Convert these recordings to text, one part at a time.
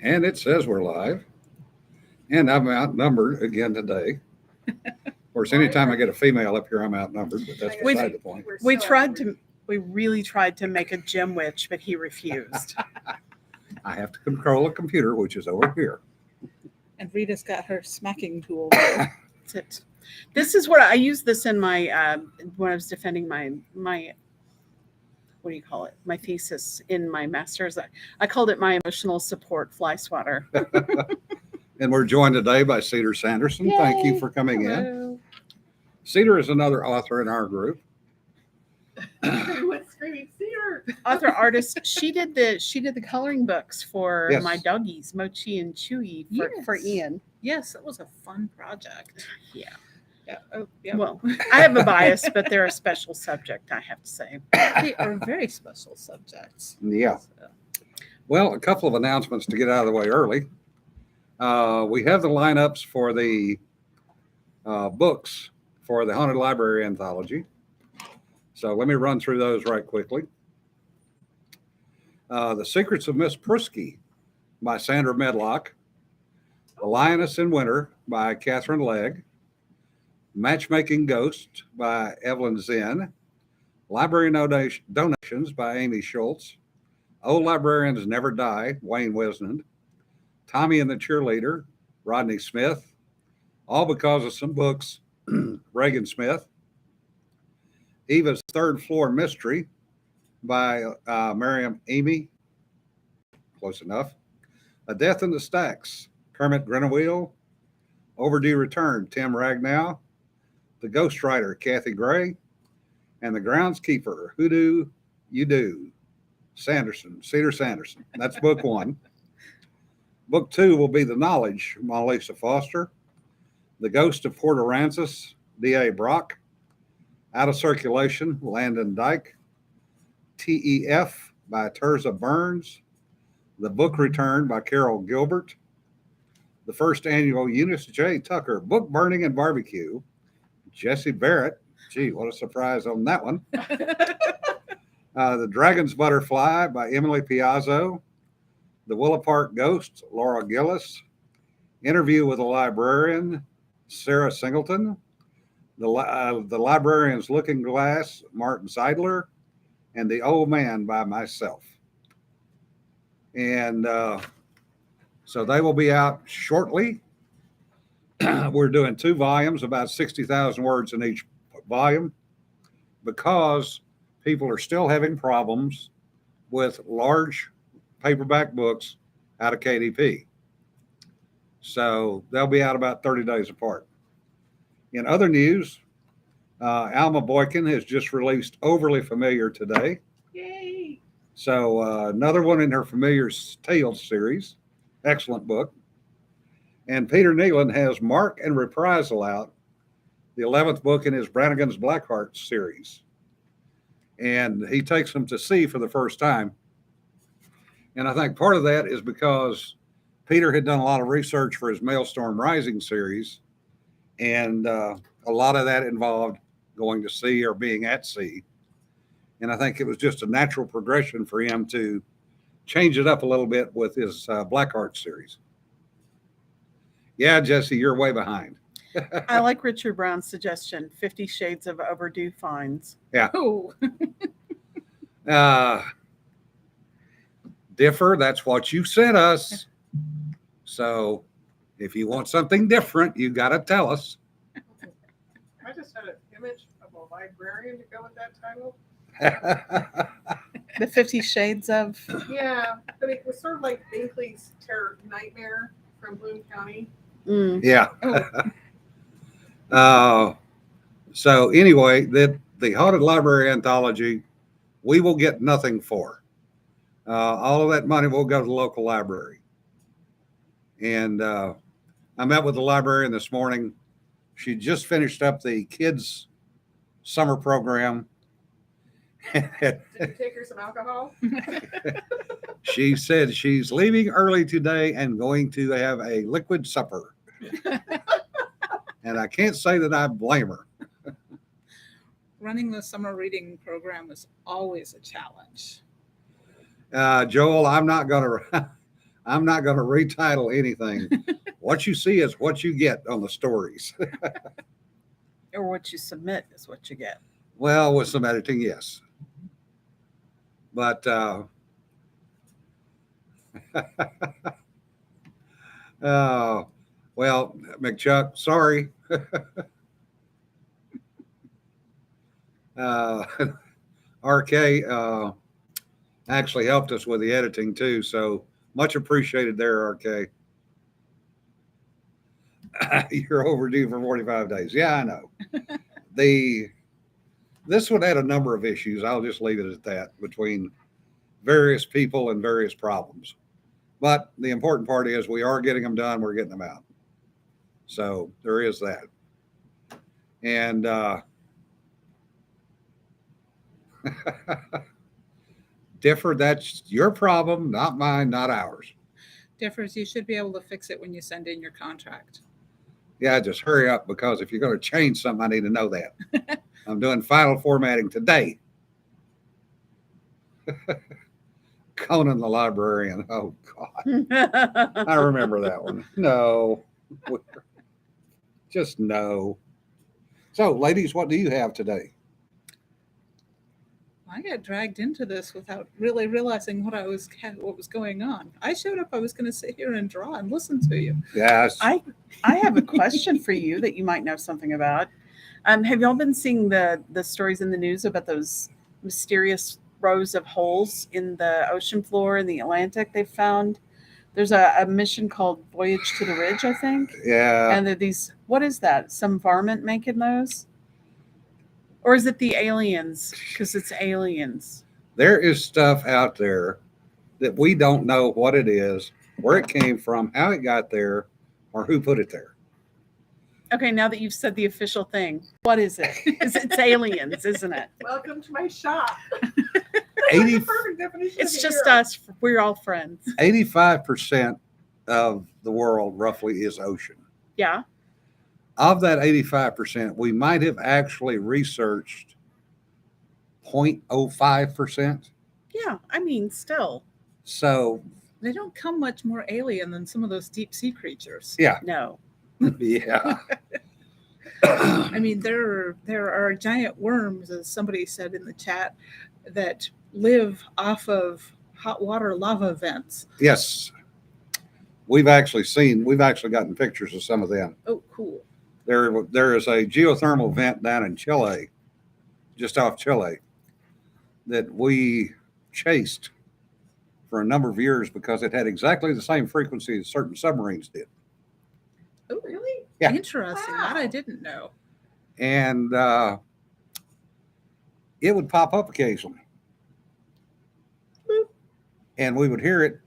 And it says we're live. And I'm outnumbered again today. Of course, anytime I get a female up here, I'm outnumbered, but that's beside the point. We really tried to make a gym witch, but he refused. I have to control a computer, which is over here. And Rita's got her smacking tool. That's it. This is what I use this in my when I was defending my what do you call it? My thesis in my master's. I called it my emotional support fly swatter. And we're joined today by Cedar Sanderson. Yay. Thank you for coming in. Cedar is another author in our group. Everyone's screaming Cedar. Author artist. She did the coloring books for Yes. my doggies, Mochi and Chewy, for Ian. Yes, it was a fun project. Yeah. Yeah. Oh, yeah. Well, I have a bias, but they're a special subject, I have to say. They are very special subjects. Yeah. Well, a couple of announcements to get out of the way early. We have the lineups for the books for the Haunted Library Anthology. So let me run through those right quickly. The Secrets of Miss Prusky by Sandra Medlock. The Lioness in Winter by Catherine Legg. Matchmaking Ghost by Evelyn Zinn. Library Donations by Amy Schultz. Old Librarians Never Die, Wayne Wisnand. Tommy and the Cheerleader, Rodney Smith. All because of some books, Reagan Smith. Eva's Third Floor Mystery by Miriam Amy. Close enough. A Death in the Stacks, Kermit Grenawheel. Overdue Return, Tim Ragnow. The Ghostwriter, Kathy Gray. And The Groundskeeper, Who Do You Do? Cedar Sanderson. That's book one. Book two will be The Knowledge, Mona Lisa Foster. The Ghost of Port Aransas, D.A. Brock. Out of Circulation, Landon Dyke. T.E.F. by Terza Burns. The Book Return by Carol Gilbert. The first annual Eunice J. Tucker Book Burning and Barbecue. Jesse Barrett. Gee, what a surprise on that one. The Dragon's Butterfly by Emily Piazzo. The Willow Park Ghost, Laura Gillis. Interview with a Librarian, Sarah Singleton. The Librarian's Looking Glass, Martin Seidler. And The Old Man by myself. And so they will be out shortly. We're doing 2 volumes, about 60,000 words in each volume, because people are still having problems with large paperback books out of KDP. So they'll be out about 30 days apart. In other news, Alma Boykin has just released Overly Familiar today. Yay! So another one in her Familiar Tales series. Excellent book. And Peter Nealon has Mark and Reprisal out, the 11th book in his Brannigan's Blackheart series. And he takes them to sea for the first time. And I think part of that is because Peter had done a lot of research for his Maelstrom Rising series. And a lot of that involved going to sea or being at sea. And I think it was just a natural progression for him to change it up a little bit with his Blackheart series. Yeah, Jesse, you're way behind. I like Richard Brown's suggestion, 50 Shades of Overdue Finds. Yeah. Oh. Differ, that's what you sent us. So if you want something different, you got to tell us. I just had an image of a librarian to go with that title. The 50 Shades of. Yeah, but it was sort of like Binkley's Terror Nightmare from Bloom County. Mm. Yeah. So anyway, the Haunted Library Anthology, we will get nothing for. All of that money will go to the local library. And I met with the librarian this morning. She just finished up the kids' summer program. Did you take her some alcohol? She said she's leaving early today and going to have a liquid supper. And I can't say that I blame her. Running the summer reading program is always a challenge. Joel, I'm not going to I'm not going to retitle anything. What you see is what you get on the stories. Or what you submit is what you get. Well, with some editing, yes. But uh, well, McChuck, sorry. uh, RK actually helped us with the editing too, so much appreciated there, RK. You're overdue for 45 days. Yeah, I know. This one had a number of issues. I'll just leave it at that between various people and various problems. But the important part is we are getting them done. We're getting them out. So there is that. And Differ, that's your problem, not mine, not ours. Differs, you should be able to fix it when you send in your contract. Yeah, just hurry up because if you're going to change something, I need to know that. I'm doing final formatting today. Conan the librarian. Oh, God. I remember that one. No. Just no. So, ladies, what do you have today? I got dragged into this without really realizing what was going on. I showed up. I was going to sit here and draw and listen to you. Yes. I have a question for you that you might know something about. Have y'all been seeing the stories in the news about those mysterious rows of holes in the ocean floor in the Atlantic they found? There's a mission called Voyage to the Ridge, I think. Yeah. And they're these, what is that? Some varmint making those? Or is it the aliens? Because it's aliens. There is stuff out there that we don't know what it is, where it came from, how it got there, or who put it there. Okay, now that you've said the official thing, what is it? It's aliens, isn't it? Welcome to my shop. 80 The perfect definition of It's a just hero. us. We're all friends. 85% of the world roughly is ocean. Yeah. Of that 85%, we might have actually researched 0.05%. Yeah. I mean, still. So, They don't come much more alien than some of those deep sea creatures. yeah. No. Yeah. I mean, there are giant worms, as somebody said in the chat, that live off of hot water lava vents. Yes. We've actually gotten pictures of some of them. Oh, cool. There is a geothermal vent down in Chile, just off Chile, that we chased for a number of years because it had exactly the same frequency as certain submarines did. Oh, Really? Yeah. Interesting. Wow. That I didn't know. And it would pop up occasionally. Boop. And we would hear it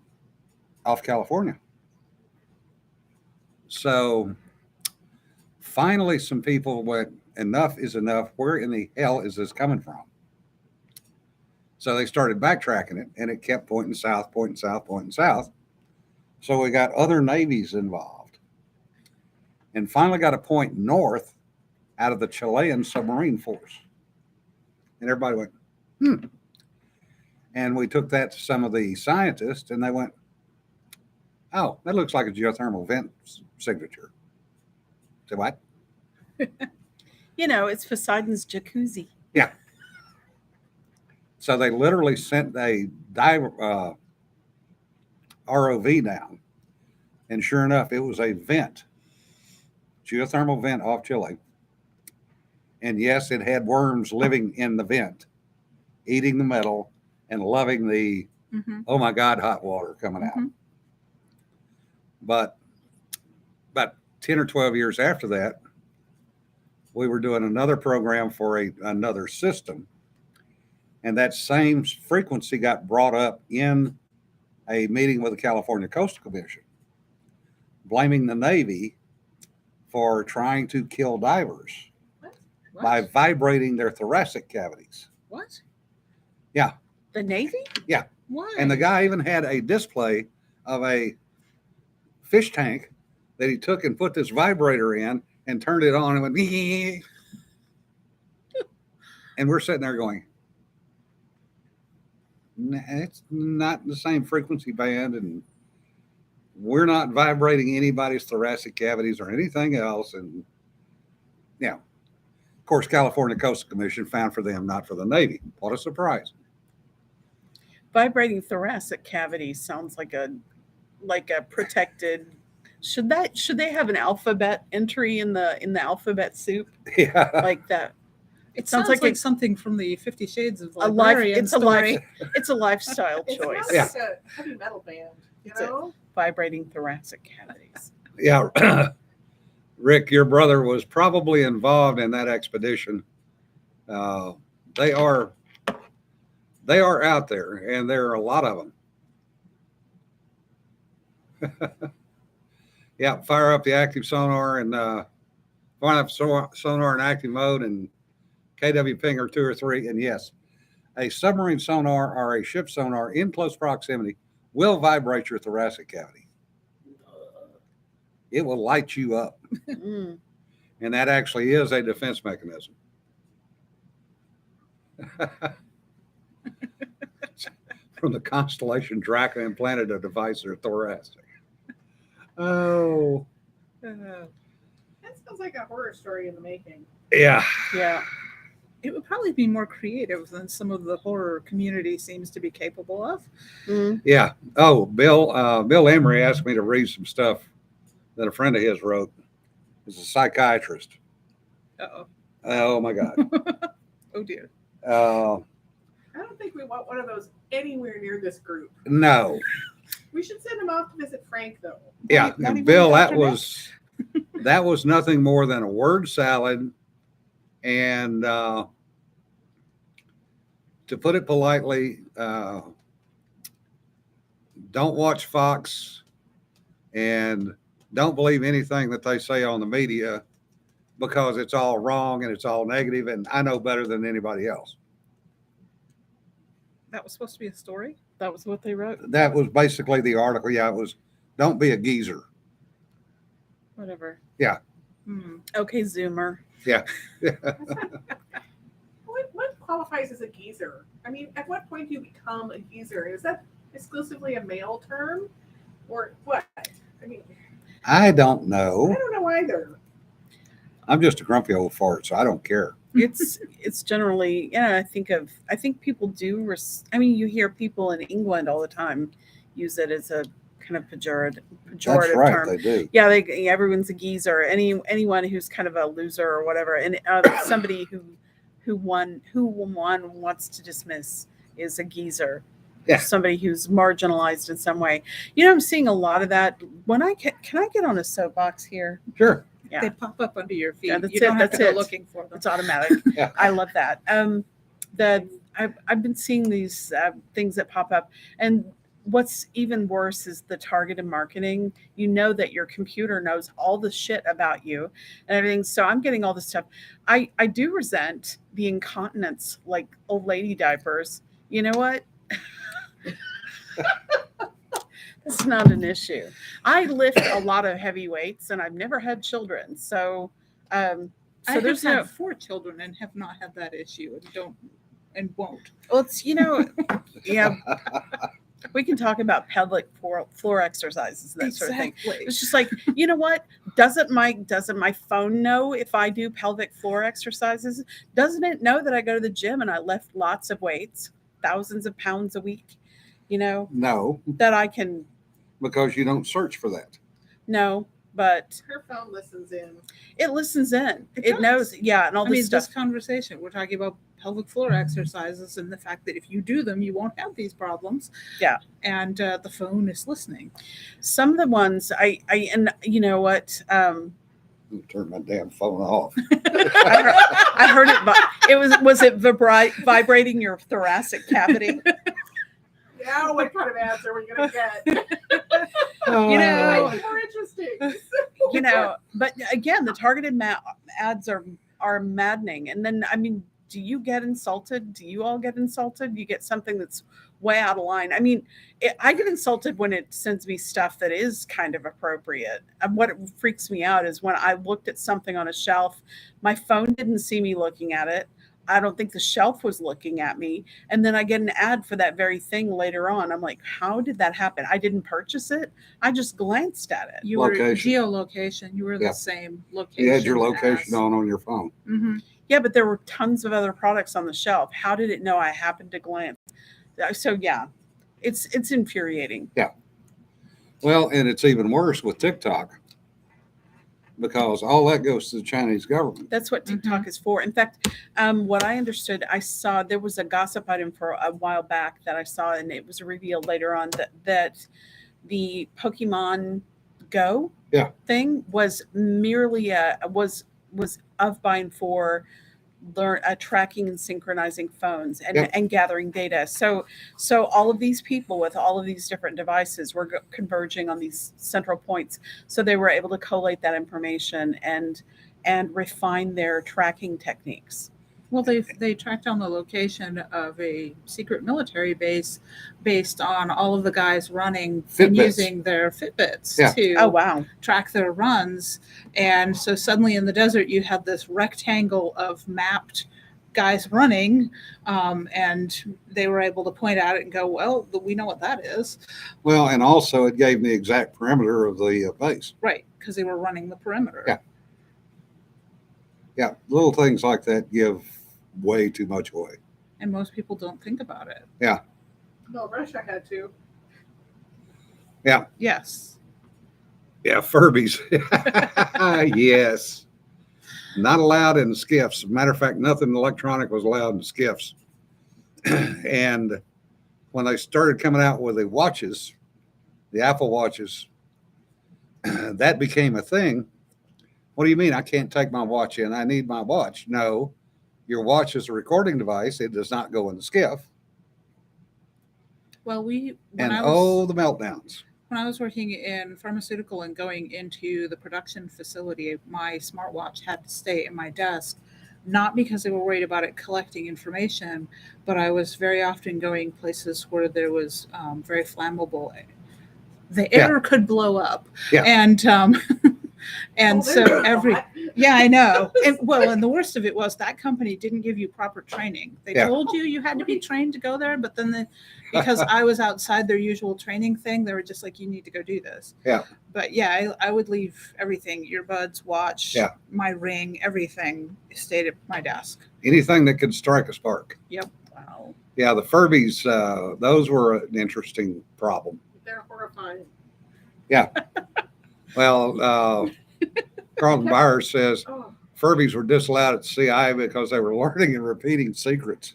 off California. So finally, some people went, enough is enough. Where in the hell is this coming from? So they started backtracking it, and it kept pointing south, pointing south, pointing south. So we got other navies involved, and finally got a point north out of the Chilean submarine force. And everybody went, And we took that to some of the scientists, and they went, oh, that looks like a geothermal vent signature. Say what? You know, it's Poseidon's jacuzzi. Yeah. So they literally sent a ROV down, and sure enough, it was a vent, geothermal vent off Chile. And yes, it had worms living in the vent, eating the metal and loving the, oh my God, hot water coming out. But about 10 or 12 years after that, we were doing another program for another system. And that same frequency got brought up in a meeting with the California Coastal Commission, blaming the Navy for trying to kill divers What? by vibrating their thoracic cavities. What? Yeah. The Navy? Yeah. Why? And the guy even had a display of a fish tank that he took and put this vibrator in and turned it on and went, and we're sitting there going, it's not the same frequency band. And we're not vibrating anybody's thoracic cavities or anything else. And yeah, of course, California Coastal Commission found for them, not for the Navy. What a surprise. Vibrating thoracic cavity sounds like a protected. Should they have an alphabet entry in the alphabet soup Yeah. like that? It Sounds sounds like like a- something from the 50 Shades of A life. Librarian It's a story. life. It's a lifestyle It's choice. not Yeah. like a heavy metal band, you It's a- know? Vibrating thoracic cavities. Yeah. Rick, your brother was probably involved in that expedition. They are out there, and there are a lot of them. Yeah, fire up the active sonar and fire up sonar in active mode and KW pinger 2 or 3. And yes, a submarine sonar or a ship sonar in close proximity will vibrate your thoracic cavity. It will light you up. Mm. And that actually is a defense mechanism. From the constellation Draco implanted a device in her thoracic. Oh, Uh, That sounds like a horror story in the making. yeah. Yeah. it would probably be more creative than some of the horror community seems to be capable of. Mm. Yeah. Oh, Bill Emery asked me to read some stuff that a friend of his wrote. He's a psychiatrist. Uh-oh. Oh my God. Oh dear. Uh, I don't think we want one of those anywhere near this group. no. We should send him off to visit Frank, though. Yeah, Not even and Bill, Dr. that Nick? was nothing more than a word salad, and to put it politely, don't watch Fox, and don't believe anything that they say on the media, because it's all wrong and it's all negative, and I know better than anybody else. That was supposed to be a story? That was what they wrote. That was basically the article. Yeah, it was. Don't be a geezer. Whatever. Hmm. Okay, Zoomer. What qualifies as a geezer? I mean, at what point do you become a geezer? Is that exclusively a male term, or what? I mean, I don't I know. don't know either. I'm just a grumpy old fart, so I don't care. It's generally, yeah, I think people do I mean, you hear people in England all the time use it as a kind of pejorative That's right, term. they do. Yeah, everyone's a geezer. Anyone who's kind of a loser or whatever, and somebody who one wants to dismiss is a geezer. Yeah. Somebody who's marginalized in some way. You know, I'm seeing a lot of that. Can I get on a soapbox here? Sure. Yeah. They pop up under your feet. Yeah, that's you don't it, have to that's go it. looking for them. It's automatic. Yeah. I love that. I've been seeing these things that pop up, and what's even worse is the targeted marketing. You know that your computer knows all the shit about you and everything. So I'm getting all this stuff. I do resent the incontinence, like old lady diapers. You know what? That's not an issue. I lift a lot of heavy weights, and I've never had children, so I have there's had no. 4 children and have not had that issue and won't. Well, it's yeah. We can talk about pelvic floor exercises and that sort of thing. Exactly. It's just like, you know what? Doesn't my phone know if I do pelvic floor exercises? Doesn't it know that I go to the gym and I lift lots of weights, thousands of pounds a week? You know, No, that I can because you don't search for that. know, but Her phone listens in. it listens in. It It does. knows, yeah, and all I this mean, stuff. this conversation, we're talking about pelvic floor exercises and the fact that if you do them, you won't have these problems. Yeah. And the phone is listening. Some of the ones and you know what? Turn my damn phone off. I heard it, but was it vibrating your thoracic cavity? Now, what kind of ads are we going to get? You know, Make it more interesting. You know, but again, the targeted ads are maddening. And then, I mean, do you get insulted? Do you all get insulted? You get something that's way out of line. I mean, I get insulted when it sends me stuff that is kind of appropriate. And what freaks me out is when I looked at something on a shelf, my phone didn't see me looking at it. I don't think the shelf was looking at me. And then I get an ad for that very thing later on. I'm like, how did that happen? I didn't purchase it. I just glanced at it. You were Location. geolocation. You were the Yeah. same location. You had your location on your phone. Mm-hmm. Yeah, but there were tons of other products on the shelf. How did it know I happened to glance? So yeah, it's infuriating. Well, and it's even worse with TikTok because all that goes to the Chinese government. That's what TikTok is for. In fact, what I understood, I saw there was a gossip item for a while back that I saw, and it was revealed later on that the Pokemon Go thing was merely was of buying for tracking and synchronizing phones and gathering data. So all of these people with all of these different devices were converging on these central points. So they were able to collate that information and refine their tracking techniques. Well, they tracked down the location of a secret military base based on all of the guys running and using their Fitbits to track their runs. And so suddenly in the desert, you had this rectangle of mapped guys running, and they were able to point at it and go, well, we know what that is. Well, and also it gave me the exact perimeter of the base. Right, because they were running the perimeter. Yeah. Yeah, little things like that give way too much away. And most people don't think about it. Yeah. No, Russia had to. Yeah. Yes. Yeah, Furbies. Yes. Not allowed in skiffs. Matter of fact, nothing electronic was allowed in skiffs. And when they started coming out with the watches, the Apple watches, that became a thing. What do you mean I can't take my watch in? I need my watch. No, your watch is a recording device. It does not go in the skiff. Well, the meltdowns. When I was working in pharmaceutical and going into the production facility, my smartwatch had to stay in my desk, not because they were worried about it collecting information, but I was very often going places where there was very flammable. The air could blow up. Yeah. And so I know. And the worst of it was that company didn't give you proper training. They told you had to be trained to go there, but then because I was outside their usual training thing, they were just like, you need to go do this. Yeah. But I would leave everything, earbuds, watch, my ring, everything stayed at my desk. Anything that could strike a spark. Yep. Wow. Yeah, the Furbies, those were an interesting problem. They're horrifying. Yeah. Well, Carlton Byers says Furbies were disallowed at CIA because they were learning and repeating secrets.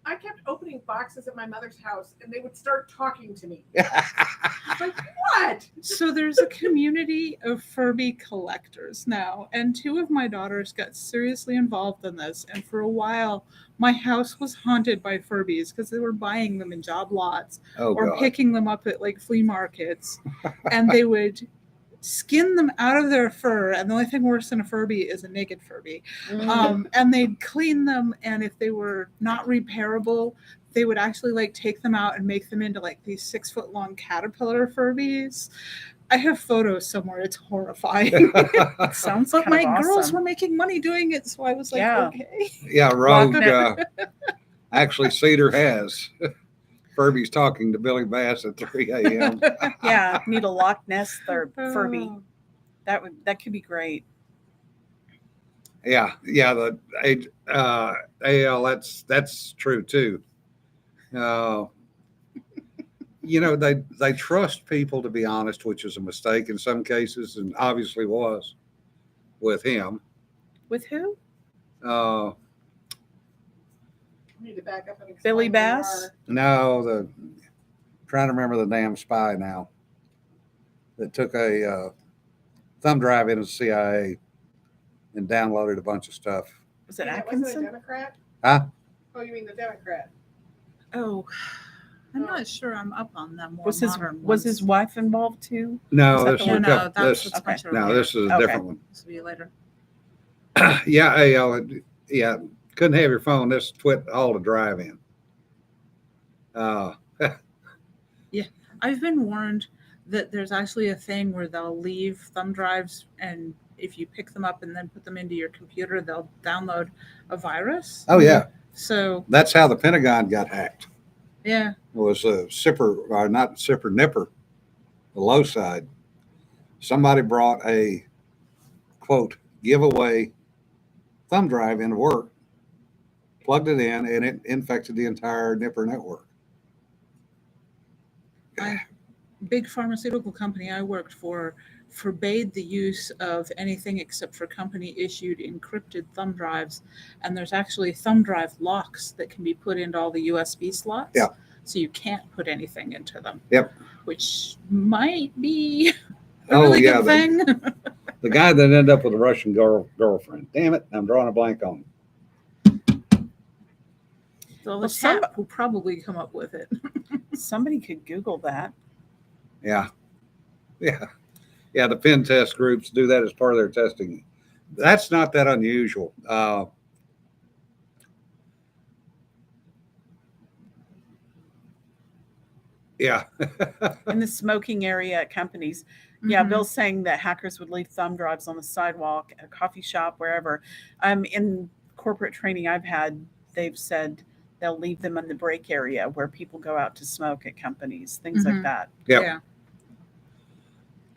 I kept opening boxes at my mother's house, and they would start talking to me. Like, what? So there's a community of Furby collectors now, and two of my daughters got seriously involved in this. And for a while, my house was haunted by Furbies because they were buying them in job lots picking them up at like flea markets, and they would skin them out of their fur, and the only thing worse than a Furby is a naked Furby. And they'd clean them, and if they were not repairable, they would actually like take them out and make them into like these 6-foot long caterpillar Furbies. I have photos somewhere. It's horrifying. It sounds but my awesome. girls were making money doing it, so I was like, okay. Yeah, Rogue. Actually, Cedar has Furby's talking to Billy Bass at 3 a.m. Yeah, need a Loch Ness Furby. That could be great. Yeah. The AL, that's true too. They trust people to be honest, which is a mistake in some cases, and obviously was with him. With who? I need to back up and explain Billy who Bass? they are. No, trying to remember the damn spy now that took a thumb drive into the CIA and downloaded a bunch of stuff. Was it Yeah, wasn't it a Atkinson? Democrat? Huh? Oh, you mean the Democrat? Oh, I'm not sure I'm up on them. More Was modern was his ones. wife involved too? No, that this the is one? No, that's this, much no, earlier. this is a Okay. different one. This will be later. Yeah, AL, yeah, couldn't have your phone. This twit all to drive in. I've been warned that there's actually a thing where they'll leave thumb drives, and if you pick them up and then put them into your computer, they'll download a virus. Oh yeah, So that's how the Pentagon got hacked. yeah, It was a Zipper, or not Zipper, Nipper, the low side. Somebody brought a quote giveaway thumb drive into work, plugged it in, and it infected the entire Nipper network. big pharmaceutical company I worked for forbade the use of anything except for company issued encrypted thumb drives, and there's actually thumb drive locks that can be put into all the USB slots. Yeah. So you can't put anything into them. Yep. Which might be a Oh, really yeah, good thing. The guy that ended up with a Russian girlfriend. Damn it, I'm drawing a blank on him. So Well, the chap will probably come up with it. Somebody could Google that. Yeah. The pen test groups do that as part of their testing. That's not that unusual. Yeah. In the smoking area at companies. Yeah, Mhm. Bill's saying that hackers would leave thumb drives on the sidewalk, at a coffee shop, wherever. In corporate training I've had, they've said they'll leave them in the break area where people go out to smoke at companies, things like Mhm. that. Yep. Yeah.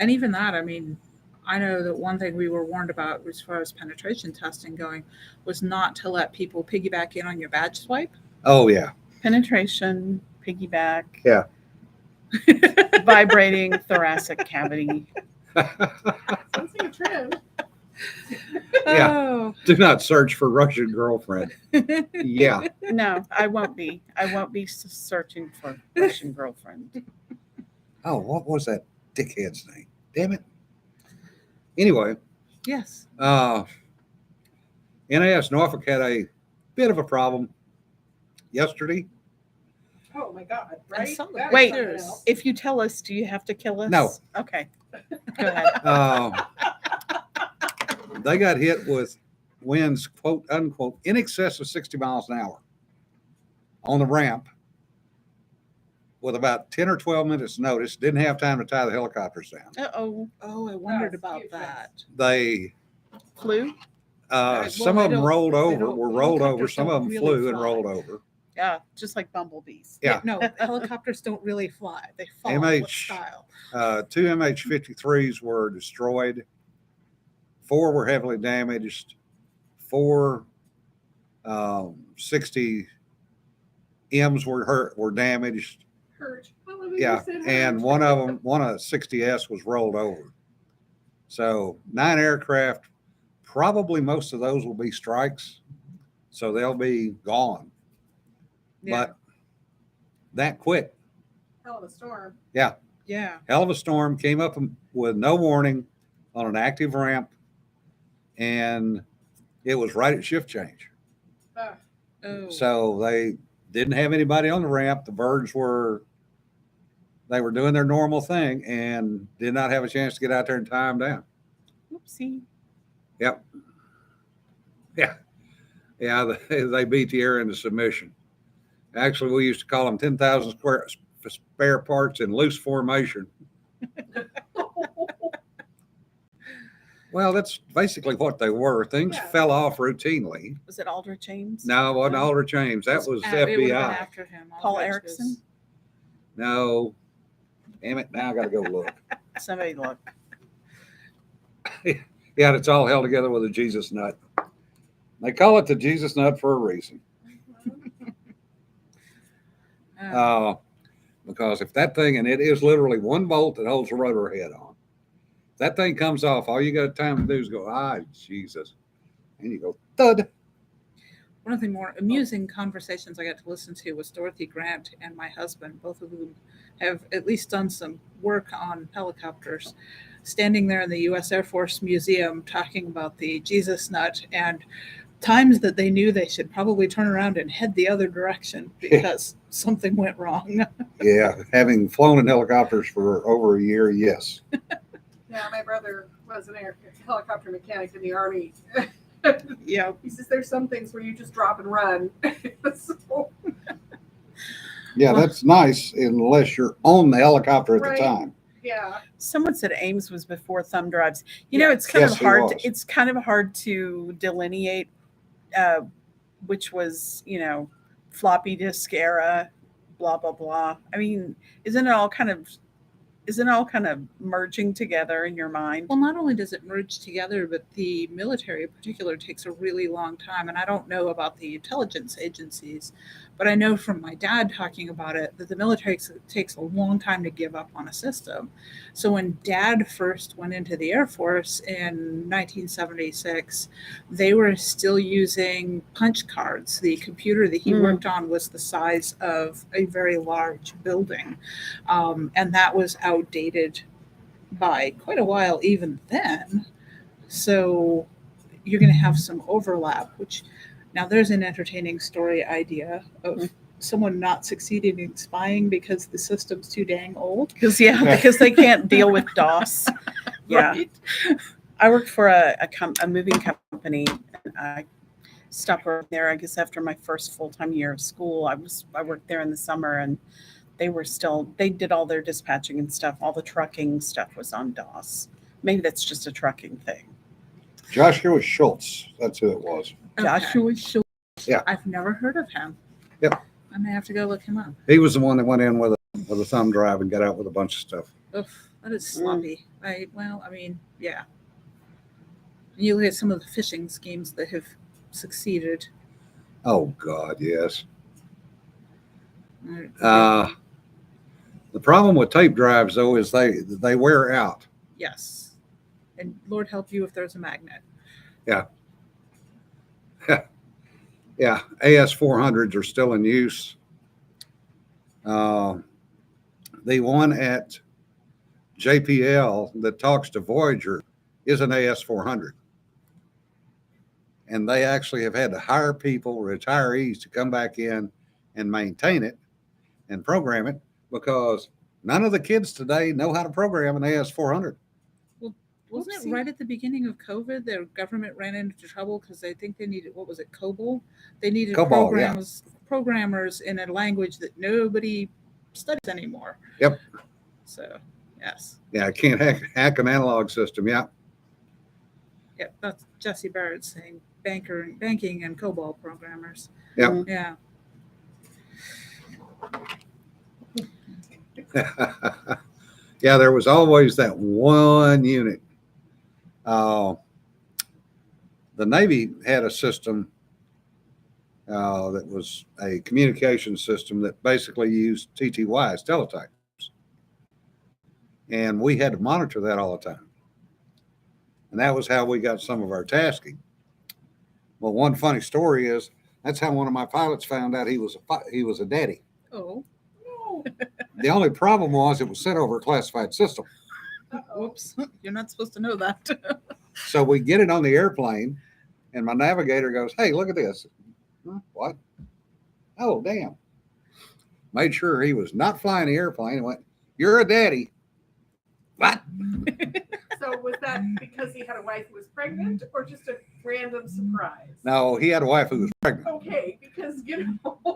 And even that, I mean, I know that one thing we were warned about as far as penetration testing going was not to let people piggyback in on your badge swipe. Oh, yeah. Penetration, piggyback, Yeah. vibrating thoracic cavity. Sounds like a trend. Yeah. Oh. Do not search for Russian girlfriend. Yeah. No, I won't be. I won't be searching for Russian girlfriend. Oh, what was that dickhead's name? Damn it. Anyway, Yes. NAS Norfolk had a bit of a problem yesterday. Oh my God! I Right? saw the That is Wait. something pictures. else. If you tell us, do you have to kill us? No. Okay. Go ahead. They got hit with winds, quote unquote, in excess of 60 miles an hour on the ramp with about 10 or 12 minutes notice. Didn't have time to tie the helicopters down. Uh-oh. Oh, I wondered That's about huge. that. They, Flu? some they of them don't- rolled they over, don't- were rolled over. helicopters Some don't of them really flew and fly. rolled over. Yeah, just like bumblebees. Yeah. No, helicopters don't really fly. They fall MH. with style. 2 MH-53s were destroyed. 4 were heavily damaged. 4 60 M's were damaged. Hurt. I love it. Yeah, You said and hurt. one of 60S was rolled over. So 9 aircraft, probably most of those will be strikes, so they'll be gone. Yeah. But that quick, Hell of a storm. Yeah. hell of a storm came up with no warning on an active ramp, and it was right at shift change. Ugh. Oh. So they didn't have anybody on the ramp. The birds were doing their normal thing and did not have a chance to get out there and tie them down. Oopsie. Yep. Yeah. Yeah. They beat the air into submission. Actually, we used to call them 10,000 spare parts in loose formation. Well, that's basically what they were. Things Yeah. fell off routinely. Was it Aldrich James? No, it wasn't Alder James. That was It would've been FBI. after him. Paul Aldrich Erickson? was- No. Damn it. Now I got to go look. Somebody look. Yeah, it's all held together with a Jesus nut. They call it the Jesus nut for a reason. Because if that thing, and it is literally one bolt that holds the rotor head on, if that thing comes off, all you got time to do is go, Jesus. And you go, thud. One of the more amusing conversations I got to listen to was Dorothy Grant and my husband, both of whom have at least done some work on helicopters, standing there in the U.S. Air Force Museum talking about the Jesus nut and times that they knew they should probably turn around and head the other direction because something went wrong. Yeah, having flown in helicopters for over a year, yes. Yeah, my brother was an helicopter mechanic in the Army. Yeah. He says there's some things where you just drop and run. So, Yeah, Well- that's nice unless you're on the helicopter at Right. the time. Yeah. Someone said Ames was before thumb drives. You know, it's kind Yes, of he hard. was. It's kind of hard to delineate which was, floppy disk era, blah blah blah. I mean, isn't it all kind of merging together in your mind? Well, not only does it merge together, but the military in particular takes a really long time. And I don't know about the intelligence agencies, but I know from my dad talking about it that the military takes a long time to give up on a system. So when dad first went into the Air Force in 1976, they were still using punch cards. The computer that he worked on was the size of a very large building. And that was outdated by quite a while even then. So you're going to have some overlap, which now there's an entertaining story idea of someone not succeeding in spying because the system's too dang old. Because they can't deal with DOS. Yeah. Right? I worked for a moving company. I stopped working there, I guess, after my first full-time year of school. I worked there in the summer, and they did all their dispatching and stuff. All the trucking stuff was on DOS. Maybe that's just a trucking thing. Joshua Schultz. That's who it was. Joshua Schultz. Yeah. I've never heard of him. Yep. I may have to go look him up. He was the one that went in with a thumb drive and got out with a bunch of stuff. Oof, that is sloppy. Yeah. You look at some of the phishing schemes that have succeeded. Oh God, yes. Uh, The problem with tape drives, though, is they wear out. yes. And Lord help you if there's a magnet. Yeah. Yeah, AS400s are still in use. The one at JPL that talks to Voyager is an AS400. And they actually have had to hire people, retirees, to come back in and maintain it and program it, because none of the kids today know how to program an AS400. Wasn't it right at the beginning of COVID, their government ran into trouble because they think they needed, what was it, COBOL? They needed COBOL, yeah. programmers in a language that nobody studies anymore. Yep. So, yes. Yeah, I can't hack an analog system. Yeah. Yeah, that's Jesse Barrett saying banking and COBOL programmers. Yep. Yeah. Yeah, there was always that one unit. The Navy had a system that was a communication system that basically used TTYs, teletypes. And we had to monitor that all the time. And that was how we got some of our tasking. Well, one funny story is that's how one of my pilots found out he was a daddy. Oh. No. The only problem was it was sent over a classified system. Whoops. You're not supposed to know that. So we get it on the airplane, and my navigator goes, "Hey, look at this." What? Oh, damn. Made sure he was not flying the airplane and went, "You're a daddy." What? So was that because he had a wife who was pregnant, or just a random surprise? No, he had a wife who was pregnant, Okay, because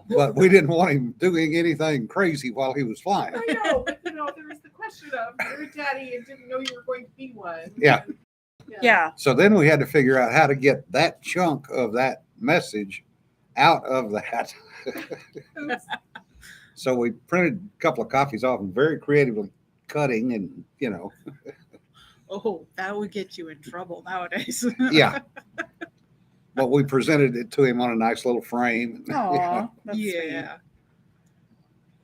but we didn't want him doing anything crazy while he was flying. I know, but there was the question of you're a daddy and didn't know you were going to be one. Yeah. Yeah. So then we had to figure out how to get that chunk of that message out of that. Oops. So we printed a couple of copies off and very creatively cutting and, Oh, that would get you in trouble nowadays. yeah. But we presented it to him on a nice little frame. Aw, that's sweet. Yeah.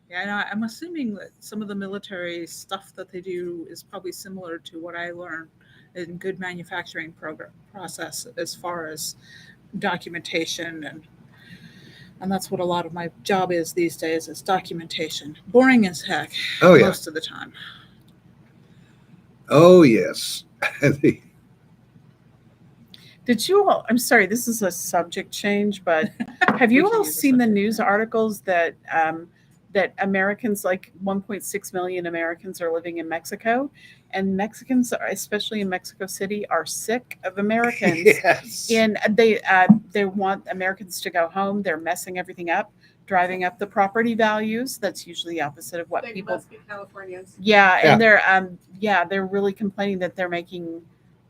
Yeah, and I'm assuming that some of the military stuff that they do is probably similar to what I learned in good manufacturing process as far as documentation and that's what a lot of my job is these days, is documentation. Boring as heck Oh, yeah. most of the time. Oh, yes. Did you all, I'm sorry, this is a subject change, but have you We can all use a seen the subject news change. articles that that Americans, like 1.6 million Americans, are living in Mexico, and Mexicans, especially in Mexico City, are sick of Americans. Yes. And they want Americans to go home. They're messing everything up. driving up the property values. That's usually the opposite of what They people. must be Californians. Yeah, Yeah. and they're really complaining that they're making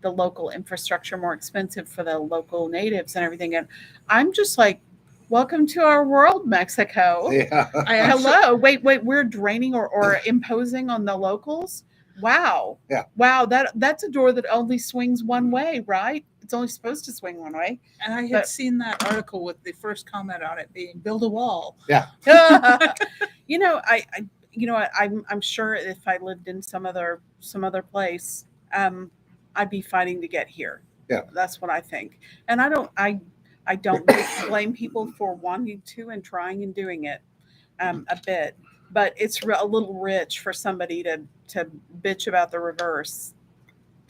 the local infrastructure more expensive for the local natives and everything. And I'm just like, welcome to our world, Mexico. Yeah. Hello. Wait, we're draining or imposing on the locals. Wow. Yeah. Wow, that's a door that only swings one way, right? It's only supposed to swing one way. And I had But- seen that article with the first comment on it being build a wall. You know, I'm sure if I lived in some other place, I'd be fighting to get here. Yeah. That's what I think. And I don't blame people for wanting to and trying and doing it a bit, but it's a little rich for somebody to bitch about the reverse,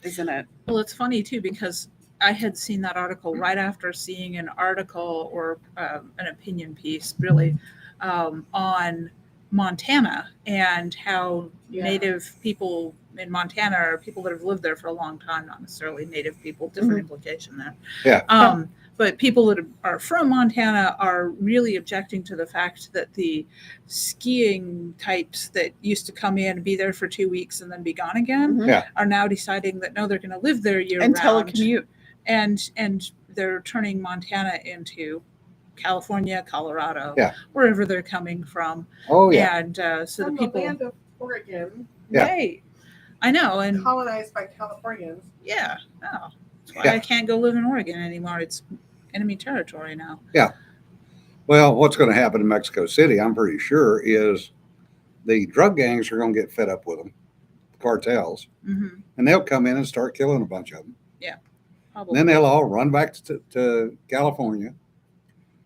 isn't it? Well, it's funny too because I had seen that article right after seeing an article or an opinion piece, really, on Montana and how Yeah. Native people in Montana are people that have lived there for a long time, not necessarily Native people. Different implication there. Yeah. But people that are from Montana are really objecting to the fact that the skiing types that used to come in and be there for 2 weeks and then be gone again Mhm. Yeah. are now deciding that no, they're going to live there year And round. telecommute. And they're turning Montana into California, Colorado, Yeah. wherever they're coming from. Oh yeah. And so the From people, the land of Oregon, Yeah. right? I know, and colonized by Californians. yeah, no, that's why Yeah. I can't go live in Oregon anymore. It's enemy territory now. Well, what's going to happen in Mexico City, I'm pretty sure, is the drug gangs are going to get fed up with them, cartels, Mm-hmm. and they'll come in and start killing a bunch of them. Probably. Then they'll all run back to California,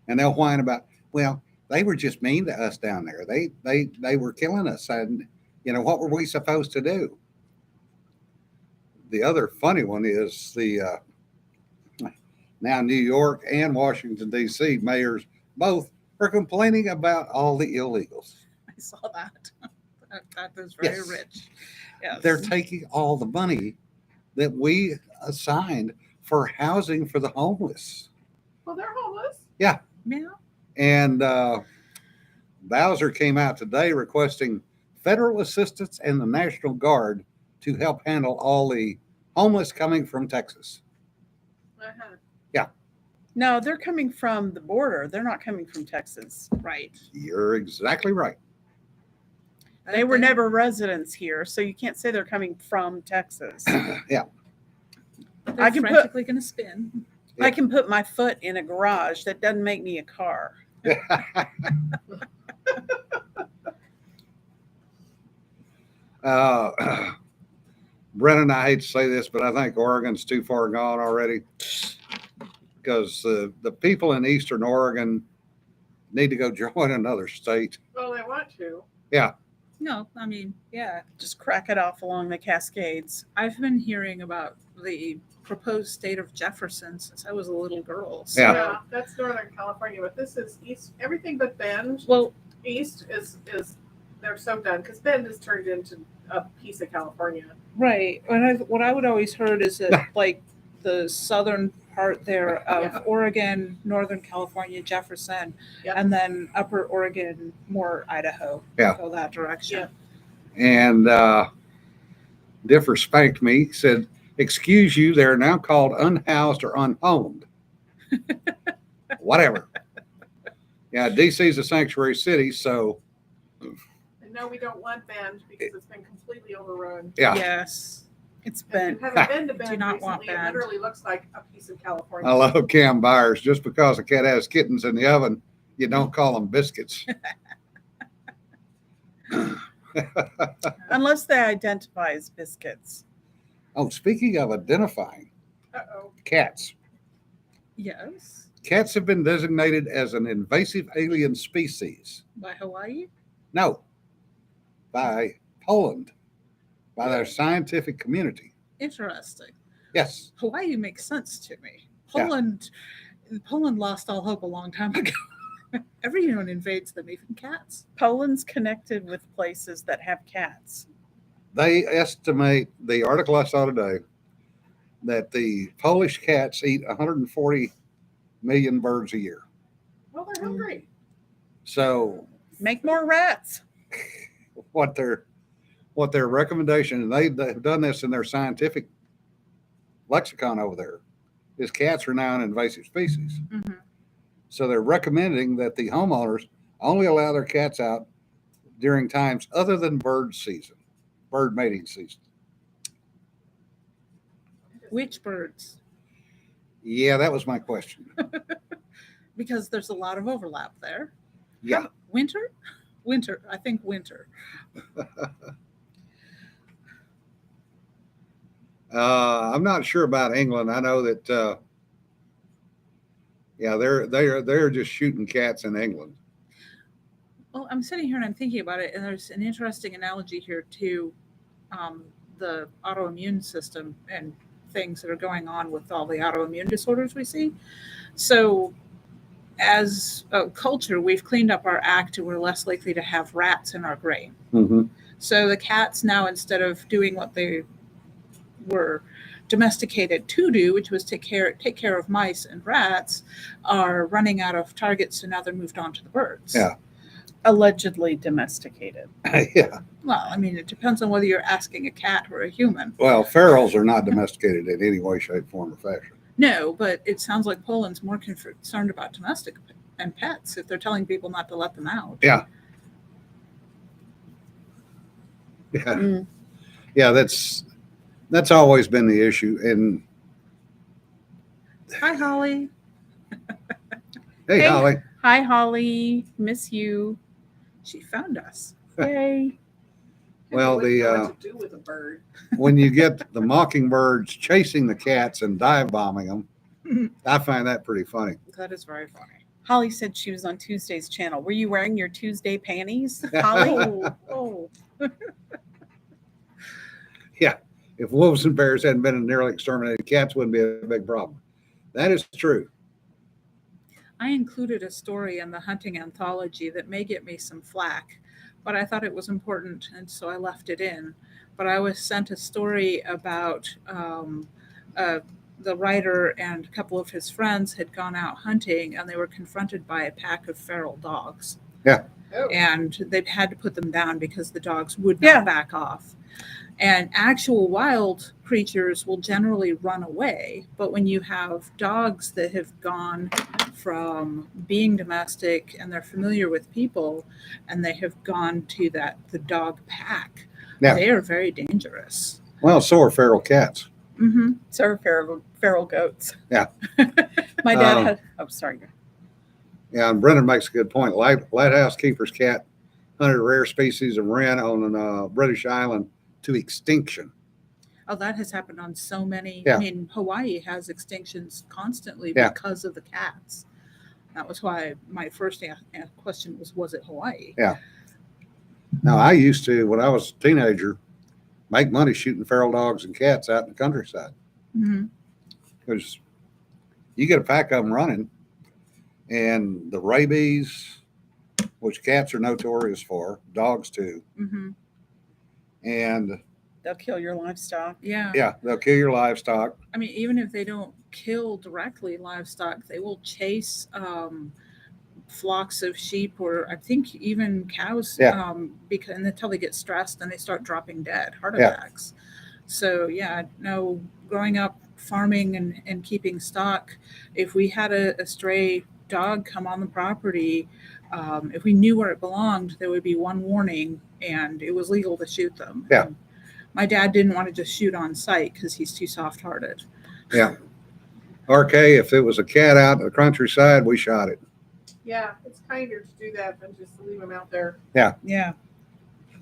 and they'll whine about, well, they were just mean to us down there. They were killing us, and what were we supposed to do? The other funny one is the now New York and Washington D.C. mayors both are complaining about all the illegals. I saw that. that was very Yes. rich. Yes. They're taking all the money that we assigned for housing for the homeless. Well, they're homeless. yeah. And Bowser came out today requesting federal assistance and the National Guard to help handle all the homeless coming from Texas. Uh-huh. No, they're coming from the border. They're not coming from Texas. Right. You're exactly right. They were never residents here, so you can't say they're coming from Texas. Yeah. They're I can put- frantically going to spin. I can put my foot in a garage. That doesn't make me a car. Brennan, I hate to say this, but I think Oregon's too far gone already because the people in Eastern Oregon need to go join another state. Well, they want to. No, I mean, yeah. Just crack it off along the Cascades. I've been hearing about the proposed state of Jefferson since I was a little girl. So, Yeah. That's Northern California, but this is East. Everything but Bend well, East is they're so done because Bend has turned into a piece of California. right. What I would always heard is that like the southern part there of Yeah. Oregon, Northern California, Jefferson, Yep. and then Upper Oregon, more Idaho. Yeah. Go that direction. Yeah. And Differ spanked me, said, "Excuse you, they're now called unhoused or unhomed." Whatever. Yeah, DC is a sanctuary city, so And no, we don't want Bend because it's been completely overrun. yeah. Yes. It's And been if you haven't been to Do Bend not want recently, it Bend. literally looks like a piece of California. I love Cam Byers. Just because a cat has kittens in the oven, you don't call them biscuits. unless they identify as biscuits. Oh, speaking of identifying, Uh-oh. cats. Yes. Cats have been designated as an invasive alien species. By Hawaii? No, by Poland, by their scientific community. Interesting. Yes. Hawaii makes sense to me. Yeah. Poland lost all hope a long time ago. Everyone invades them, even cats. Poland's connected with places that have cats. They estimate, the article I saw today, that the Polish cats eat 140 million birds a year. Well, they're hungry. So Make more rats. what their recommendation, and they've done this in their scientific lexicon over there, is cats are now an invasive species. Mhm. So they're recommending that the homeowners only allow their cats out during times other than bird mating season. Which birds? Yeah, that was my question. Because there's a lot of overlap there. Yeah. Winter? Winter. I think winter. I'm not sure about England. I know that yeah, they're just shooting cats in England. Well, I'm sitting here and I'm thinking about it, and there's an interesting analogy here to the autoimmune system and things that are going on with all the autoimmune disorders we see. So, as a culture, we've cleaned up our act and we're less likely to have rats in our grain. Mm-hmm. So, the cats now, instead of doing what they were domesticated to do, which was take care of mice and rats, are running out of targets, so now they're moved on to the birds. Yeah. Allegedly domesticated. Yeah. Well, I mean, it depends on whether you're asking a cat or a human. Well, ferals are not domesticated in any way, shape, form, or fashion. No, but it sounds like Poland's more concerned about domestic and pets if they're telling people not to let them out. Yeah. Yeah. Mm. Yeah, that's always been the issue. And Hi, Holly. hey, Hey. Holly, Hi, Holly. Miss you. She found us. Yay. Well, Wouldn't know what to do with a bird. when you get the mockingbirds chasing the cats and dive bombing them, I find that pretty funny. That is very funny. Holly said she was on Tuesday's channel. Were you wearing your Tuesday panties, Holly? Oh, Yeah, if wolves and bears hadn't been nearly exterminated, cats wouldn't be a big problem. That is true. I included a story in the hunting anthology that may get me some flack, but I thought it was important, and so I left it in. But I was sent a story about the writer and a couple of his friends had gone out hunting, and they were confronted by a pack of feral dogs. Yeah. Oh. And they had to put them down because the dogs would not Yeah. back off. And actual wild creatures will generally run away. But when you have dogs that have gone from being domestic and they're familiar with people and they have gone to the dog pack, Yeah. they are very dangerous. Well, so are feral cats. Mm-hmm. So are feral goats. Yeah. My dad had. Oh, sorry. Yeah, and Brendan makes a good point. Lighthouse keeper's cat hunted a rare species of wren on a British island to extinction. Oh, that has happened on so many. Yeah. I mean, Hawaii has extinctions constantly Yeah. because of the cats. That was why my first question was it Hawaii? Yeah. Now, I used to, when I was a teenager, make money shooting feral dogs and cats out in the countryside Mm-hmm. because you get a pack of them running, and the rabies, which cats are notorious for, dogs too, Mm-hmm. and They'll kill your livestock. Yeah. yeah, they'll kill your livestock. I mean, even if they don't kill directly livestock, they will chase flocks of sheep or I think even cows. Yeah. Because until they get stressed and they start dropping dead, heart Yeah. attacks. So yeah, no, growing up farming and keeping stock, if we had a stray dog come on the property, if we knew where it belonged, there would be one warning and it was legal to shoot them. Yeah. And my dad didn't want to just shoot on sight because he's too soft-hearted. Yeah. RK, if it was a cat out in the countryside, we shot it. Yeah, it's kinder to do that than just to leave them out there. Yeah.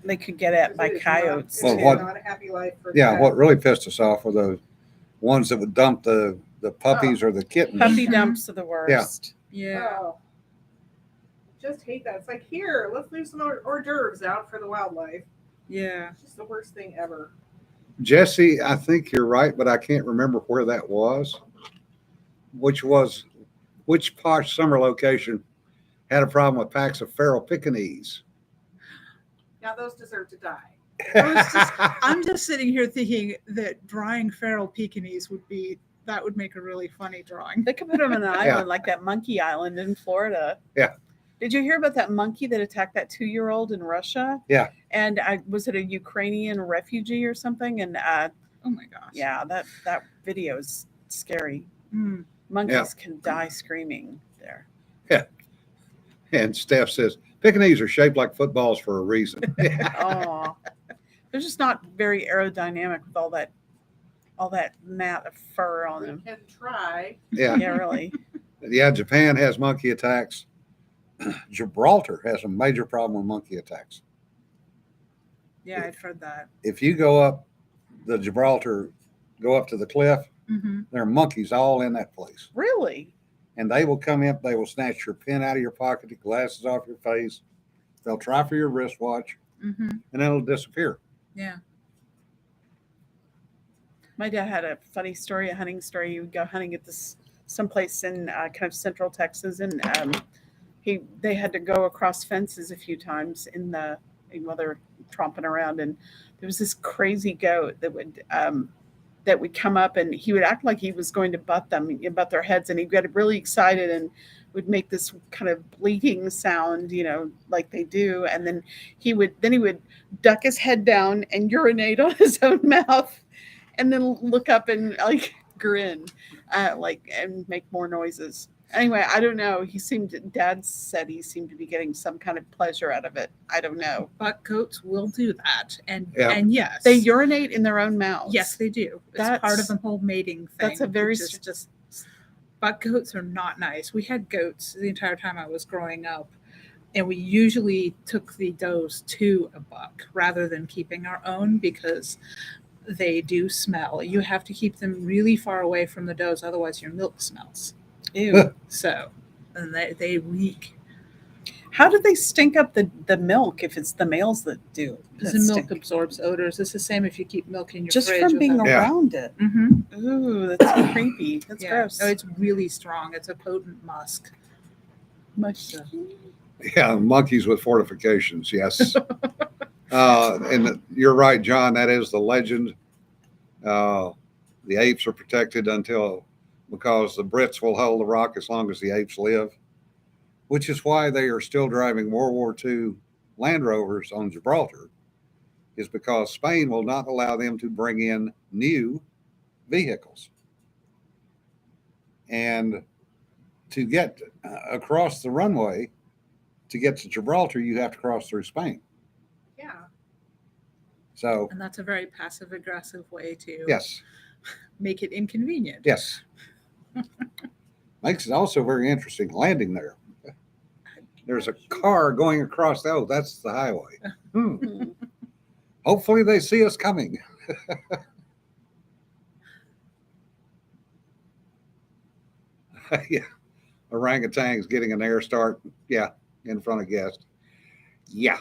They could get at by It is coyotes. Not, Well, it is what- not a happy life for Yeah, cats. what really pissed us off were the ones that would dump the puppies or the kittens. Puppy dumps are the worst. Yeah. Oh. Just hate that. It's like, here, let's leave some hors d'oeuvres out for the wildlife. Yeah. It's just the worst thing ever. Jesse, I think you're right, but I can't remember where that was. Which posh summer location had a problem with packs of feral Pekingese? Now those deserve to die. I'm just sitting here thinking that drawing feral Pekingese would make a really funny drawing. They could put them on an island like that monkey island in Florida. Yeah. Did you hear about that monkey that attacked that 2-year-old in Russia? Yeah. And was it a Ukrainian refugee or something? And Oh my gosh. yeah, that video is scary. Mm. Monkeys can die screaming there. And Steph says, Pekingese are shaped like footballs for a reason. Oh, they're just not very aerodynamic with all that mat of fur on We them. can try. Yeah. Yeah, really. Yeah, Japan has monkey attacks. Gibraltar has a major problem with monkey attacks. Yeah, I've heard that. If you go up the Gibraltar, go up to the cliff, Mm-hmm. there are monkeys all in that place. Really? And they will come in, they will snatch your pen out of your pocket, the glasses off your face. They'll try for your wristwatch, Mm-hmm. and then it'll disappear. Yeah. My dad had a funny story, a hunting story. He would go hunting at this someplace in kind of central Texas, and they had to go across fences a few times while they were tromping around, and there was this crazy goat that would come up, and he would act like he was going to butt their heads, and he'd get really excited and would make this kind of bleating sound, like they do, and then he would duck his head down and urinate on his own mouth, and then look up and like grin, and make more noises. Anyway, I don't know. Dad said he seemed to be getting some kind of pleasure out of it. I don't know. But goats will do that, and Yeah. and yes, They urinate in their own mouths. yes they do. It's That's- part of the whole mating thing. that's a very just. But goats are not nice. We had goats the entire time I was growing up, and we usually took the does to a buck rather than keeping our own because they do smell. You have to keep them really far away from the does, otherwise your milk smells. Ew. So, and they reek. How do they stink up the milk if it's the males that do? Because that the milk stink? absorbs odors. It's the same if you keep milk in your Just fridge. from being around it. Mm-hmm. Ooh, that's creepy. That's Yeah. gross. No, it's really strong. It's a potent musk. Mush. Yeah, monkeys with fortifications, yes. And you're right, John, that is the legend. The apes are protected because the Brits will hold the rock as long as the apes live, which is why they are still driving World War II Land Rovers on Gibraltar, is because Spain will not allow them to bring in new vehicles. And to get across the runway, to get to Gibraltar, you have to cross through Spain. Yeah. So, And that's a very passive aggressive way to yes, make it inconvenient. yes. Makes it also very interesting landing there. There's a car going across. Oh, that's the highway. Hmm. Hopefully they see us coming. Yeah. Orangutans getting an air start. Yeah. In front of guests. Yeah.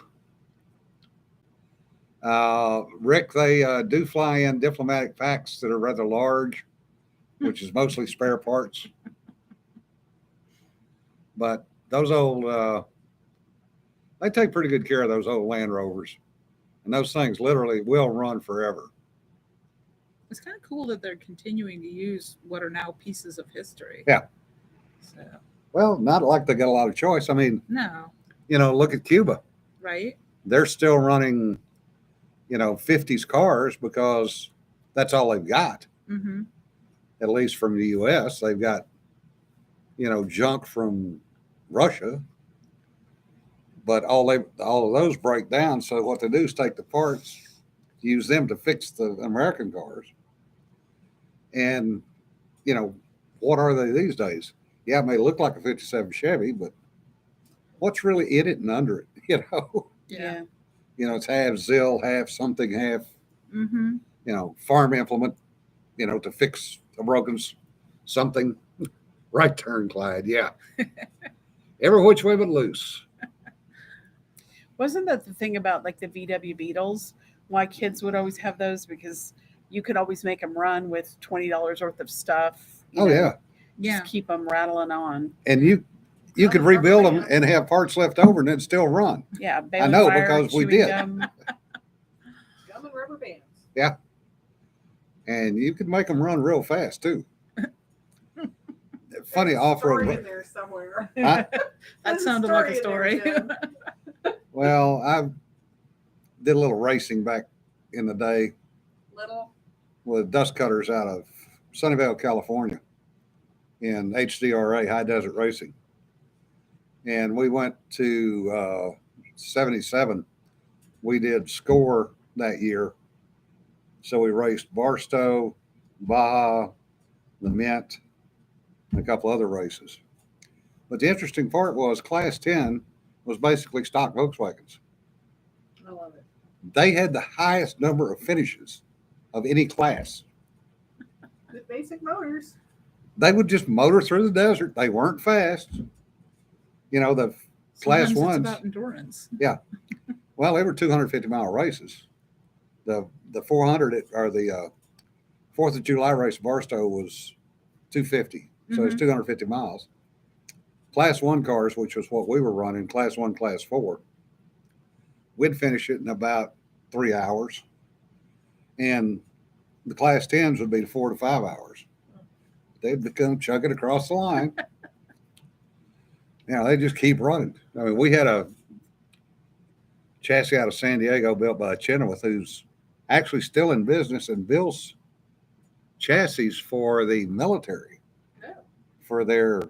Rick, they do fly in diplomatic packs that are rather large, which is mostly spare parts. But those old, they take pretty good care of those old Land Rovers. And those things literally will run forever. It's kind of cool that they're continuing to use what are now pieces of history. Yeah. So, Well, not like they got a lot of choice. I mean, no, look at Cuba. right? They're still running, 50s cars because that's all they've got, Mm-hmm. at least from the U.S. They've got, junk from Russia. But all of those break down. So what they do is take the parts, use them to fix the American cars. And, what are they these days? Yeah, it may look like a 57 Chevy, but what's really in it and under it? Yeah. It's half Zill, half something, half, Mm-hmm. farm implement, to fix a broken something. Right turn, Clyde. Yeah. Every which way but loose. Wasn't that the thing about like the VW Beetles? Why kids would always have those, because you could always make them run with $20 worth of stuff. Oh, yeah. Yeah. Just keep them rattling on. And you could Oh, rebuild them rubber and have parts left over and it'd still run. Yeah, I know, baling wire, because we chewing did. gum. Gum and rubber bands. And you could make them run real fast too. funny There's a off-road. story in there somewhere. Huh? That There's sounded like a in there, story. Jim. Well, I did a little racing back in the day Little. with dust cutters out of Sunnyvale, California, in HDRA, High Desert Racing. And we went to 77. We did score that year. So we raced Barstow, Baja, the Mint, and a couple other races. But the interesting part was Class 10 was basically stock Volkswagens. I love it. They had the highest number of finishes of any class. The basic motors. They would just motor through the desert. They weren't fast. You know, the Class Sometimes ones. It's about endurance. Well, they were 250-mile races. The 400 or the 4th of July race Barstow was 250, so it's 250 miles. Class 1 cars, which was what we were running, Class 1, Class 4, we'd finish it in about 3 hours, and the Class 10s would be 4 to 5 hours. They'd become chugging across the line. They just keep running. I mean, we had a chassis out of San Diego built by Chenoweth, who's actually still in business and builds chassis for the military Oh. for their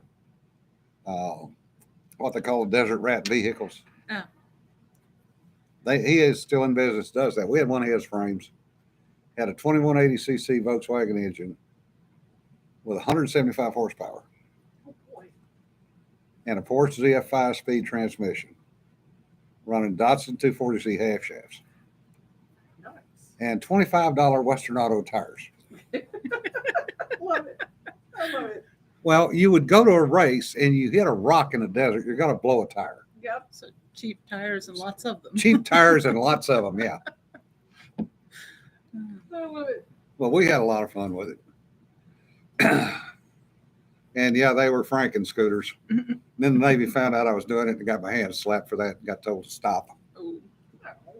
what they call desert rat vehicles. Oh. He is still in business, does that. We had one of his frames, had a 2180cc Volkswagen engine with 175 horsepower Oh boy. and a Porsche ZF 5-speed transmission running Datsun 240Z half shafts Nice. and $25 Western Auto tires. Love it. I love it. Well, you would go to a race and you hit a rock in the desert, you're going to blow a tire. Yep. So cheap tires and lots of them. Cheap tires and lots of them, yeah. I love it. Well, we had a lot of fun with it. And yeah, they were Franken scooters. Then the Navy found out I was doing it and got my hand slapped for that and got told to stop. Oh, Oh.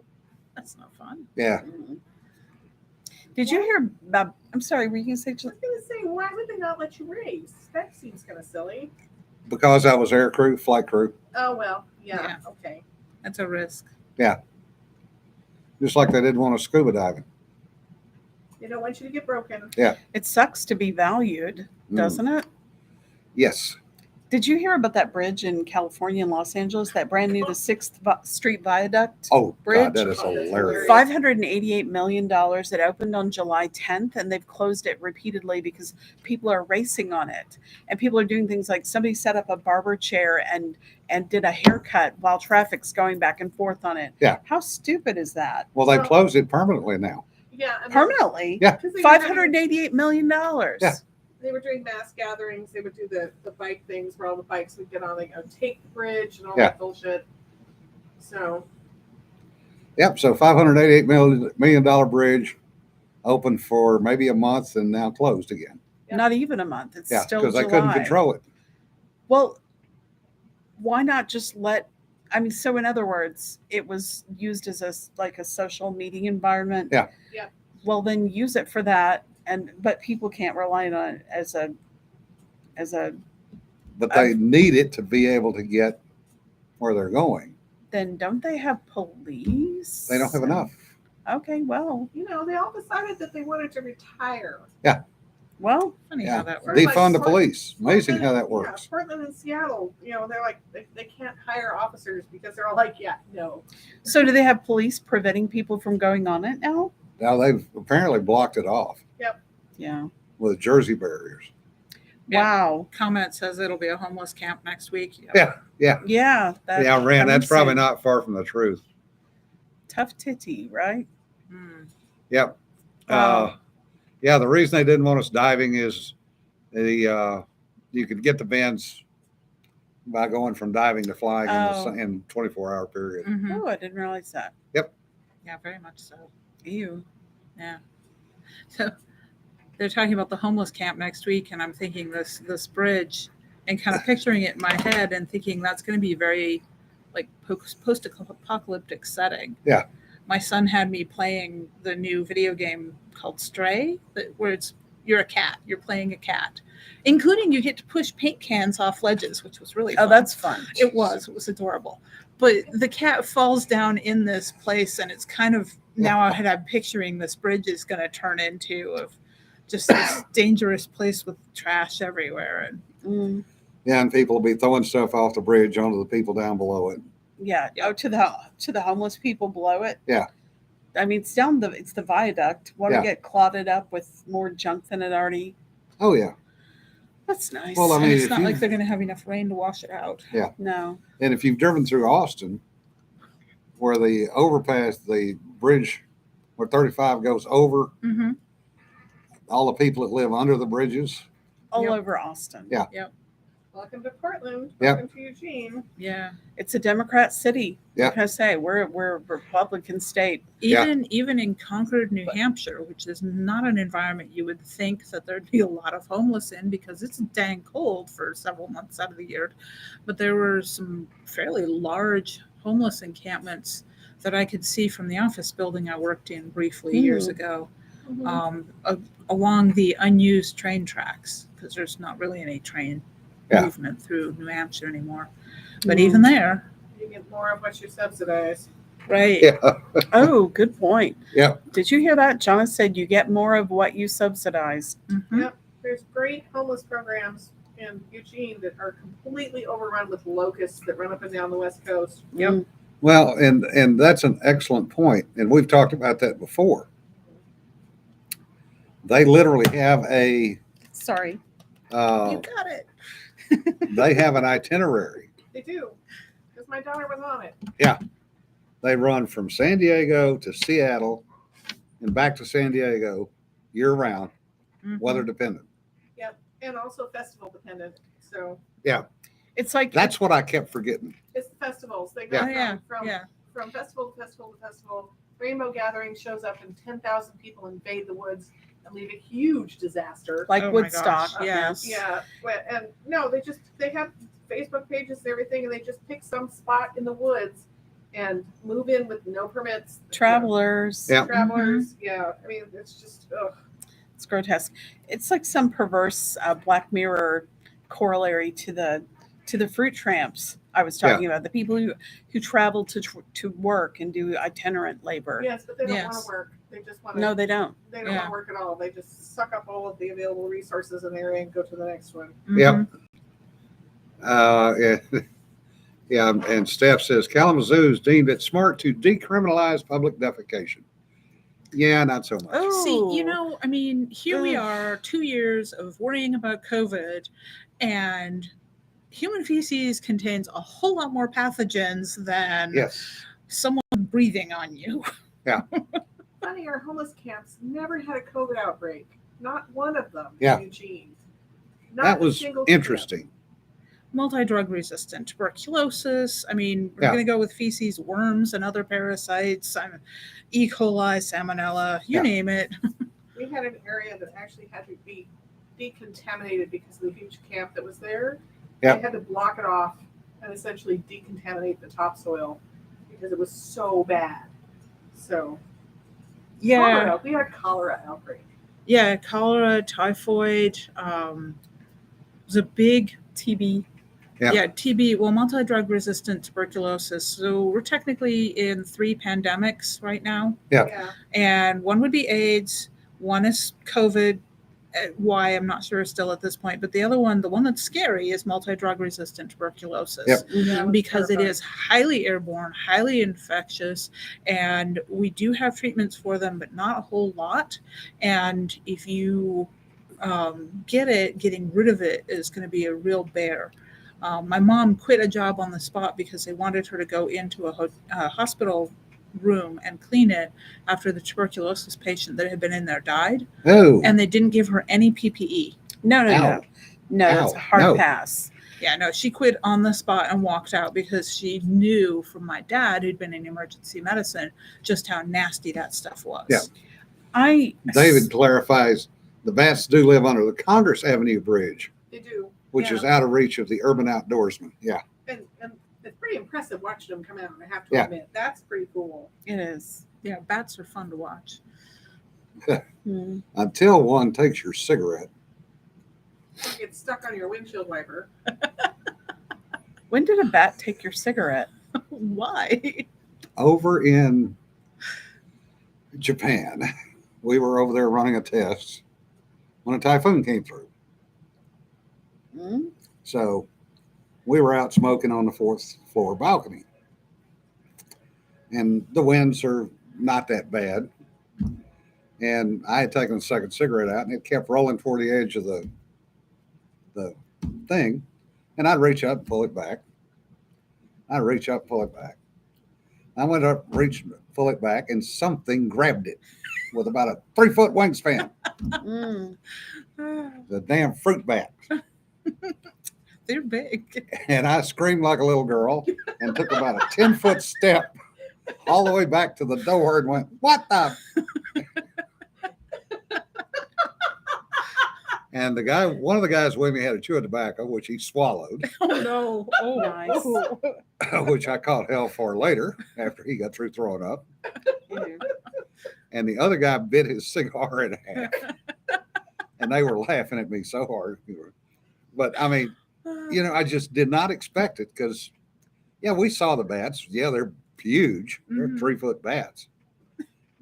that's not fun. Yeah. Did you hear about? I'm sorry. Were you going to say? I was gonna say, why would they not let you race? That seems kind of silly. Because I was air crew, flight crew, Oh well, yeah. Yeah. Okay. That's a risk. just like they didn't want us scuba diving. They don't want you to get broken. It sucks to be valued, doesn't it? Yes. Did you hear about that bridge in California and Los Angeles? That brand new, the 6th Street Viaduct Oh, bridge. God, that is Oh, that's hilarious. $588 million. It opened on July 10th, and they've closed it repeatedly because people are racing on it, and people are doing things like somebody set up a barber chair and did a haircut while traffic's going back and forth on it. Yeah. How stupid is that? Well, they Well- closed it permanently now. Yeah. And Permanently, Yeah. 'cause they were having- $588 million. Yeah. They were doing mass gatherings. They would do the bike things where all the bikes would get on, like, take the bridge and all Yeah. that bullshit. So Yep. So $588 million bridge open for maybe a month and now closed again. Yeah. Not even a month. It's Yeah. still Because July. they couldn't control it. Well, why not just let? I mean, so in other words, it was used as a social meeting environment. Yeah. Yeah. Well, then use it for that, but people can't rely on it as a. But they need it to be able to get where they're going. Then don't they have police? They don't have enough. Okay, well, they all decided that they wanted to retire. well, Funny Yeah. how that works. Like Defund the Portland- police. Amazing how that Portland- works. Yeah, Portland and Seattle, they're like they can't hire officers because they're all like, yeah, no. so do they have police preventing people from going on it now? Now they've apparently blocked it off Yeah. with Jersey barriers. Yeah. Wow. Comment says it'll be a homeless camp next week. Yep. Yeah. Yeah. Yeah. That Yeah, Rand, that's comes probably in. not far from the truth. Tough titty, right? Mm. Yep. Wow. Yeah, the reason they didn't want us diving is you could get the bends by going from diving to flying in 24-hour period. Mhm. Oh, I didn't realize that. Yeah, very much so. Ew. Yeah. So they're talking about the homeless camp next week, and I'm thinking this bridge and kind of picturing it in my head and thinking that's going to be very like post-apocalyptic setting. Yeah. My son had me playing the new video game called Stray, where you're a cat, you're playing a cat, including you get to push paint cans off ledges, which was really Oh, fun. that's fun. It was adorable. But the cat falls down in this place, and it's kind of now I'm picturing this bridge is going to turn into of just this dangerous place with trash everywhere. And Mm, Yeah, and people will be throwing stuff off the bridge onto the people down below it. yeah. Yeah. Oh, to the homeless people below it. Yeah. I mean, it's the viaduct. Want to Yeah. get clotted up with more junk than it already? Oh yeah. That's nice. Well, I and mean, it's if not you- like they're going to have enough rain to wash it out. No. And if you've driven through Austin, where the overpass, the bridge where 35 goes over, Mm-hmm. all the people that live under the bridges. All Yep. over Austin. Yeah. Welcome to Portland. Yep. Welcome to Eugene. Yeah. It's a Democrat city. Yeah. Like I say, we're a Republican state. Yeah. Even in Concord, New Hampshire, which is not an environment you would think that there'd be a lot of homeless in because it's dang cold for several months out of the year. But there were some fairly large homeless encampments that I could see from the office building I worked in briefly years ago, along the unused train tracks, because there's not really any train movement through New Hampshire anymore. But even there, You get more of what you subsidize. right? Yeah. Oh, good point. Yeah. Did you hear that? John said you get more of what you subsidize. Mhm. Yep. There's great homeless programs in Eugene that are completely overrun with locusts that run up and down the West Coast. Yep. Mm, Well, and that's an excellent point, and we've talked about that before. They literally have a sorry. You got it. they have an itinerary. They do, because my daughter was on it. They run from San Diego to Seattle and back to San Diego year round, Mhm. weather dependent. And also festival dependent. So It's like That's what I kept forgetting. it's the festivals. They go Oh, yeah. from Yeah. from festival to festival to festival. Rainbow Gathering shows up and 10,000 people invade the woods and leave a huge disaster. like Oh my Woodstock. gosh, yes. Yeah, and no, they have Facebook pages and everything, and they just pick some spot in the woods and move in with no permits. Travelers. Yeah. Travelers, yeah. I mean, it's just ugh. It's grotesque. It's like some perverse Black Mirror corollary to the fruit tramps I was talking about. The people who travel to work and do itinerant labor. Yes, but they don't want Yes. to work. They just want to. No, they don't. They don't want to work at all. They just suck up all of the available resources in the area and go to the next one. Yep. Yeah. Yeah, and Steph says Kalamazoo's deemed it smart to decriminalize public defecation. Yeah, not so much. Oh. See, I mean, here we Ugh. are, 2 years of worrying about COVID, and human feces contains a whole lot more pathogens than Yes. someone breathing on you. Funny, our homeless camps never had a COVID outbreak. Not one of them Yeah. in Eugene. Not That a was single camp. interesting. Multi-drug resistant tuberculosis. I mean, we're Yeah. going to go with feces, worms, and other parasites. E. coli, salmonella, you Yeah. name it. We had an area that actually had to be decontaminated because of the huge camp that was there. Yeah. They had to block it off and essentially decontaminate the topsoil because it was so bad. So cholera, we had a cholera outbreak. Yeah, cholera, typhoid. Was a big TB. Yeah. TB. Well, multi-drug resistant tuberculosis. So we're technically in 3 pandemics right now, Yeah. and one would be AIDS. One is COVID. Why I'm not sure still at this point, but the other one, the one that's scary, is multi-drug resistant tuberculosis. Yep. Mhm. Because it is highly airborne, highly infectious, and we do have treatments for them, but not a whole lot. And if you get it, getting rid of it is going to be a real bear. My mom quit a job on the spot because they wanted her to go into a hospital room and clean it after the tuberculosis patient that had been in there died, Oh, and they didn't give her any PPE. No. Ow. No, that's a Ow. hard No. pass. Yeah, no, she quit on the spot and walked out because she knew from my dad, who'd been in emergency medicine, just how nasty that stuff was. Yeah. David clarifies the bats do live under the Congress Avenue Bridge, They do. which Yeah. is out of reach of the urban outdoorsman. Yeah. And it's pretty impressive watching them come out, I have to Yeah. admit. That's pretty cool. It is. Yeah, bats are fun to watch. Hmm. Until one takes your cigarette. It gets stuck on your windshield wiper. When did a bat take your cigarette? Why? Over in Japan, we were over there running a test when a typhoon came through. Hmm? So we were out smoking on the fourth floor balcony. And the winds are not that bad. And I had taken the second cigarette out and it kept rolling toward the edge of the thing. And I'd reach up and pull it back. I'd reach up and pull it back. I went up, reached, pull it back, and something grabbed it with about a 3-foot wingspan. Mm. The damn fruit bat. They're big. And I screamed like a little girl and took about a 10-foot step all the way back to the door and went, "What the?" And the guy, one of the guys with me had a chew of tobacco, which he swallowed, Oh no. Oh, Nice. which I caught hell for later after he got through throwing up. Ew. And the other guy bit his cigar in half. And they were laughing at me so hard. But I mean, I just did not expect it because, yeah, we saw the bats. Yeah, they're huge. They're Mhm. 3-foot bats.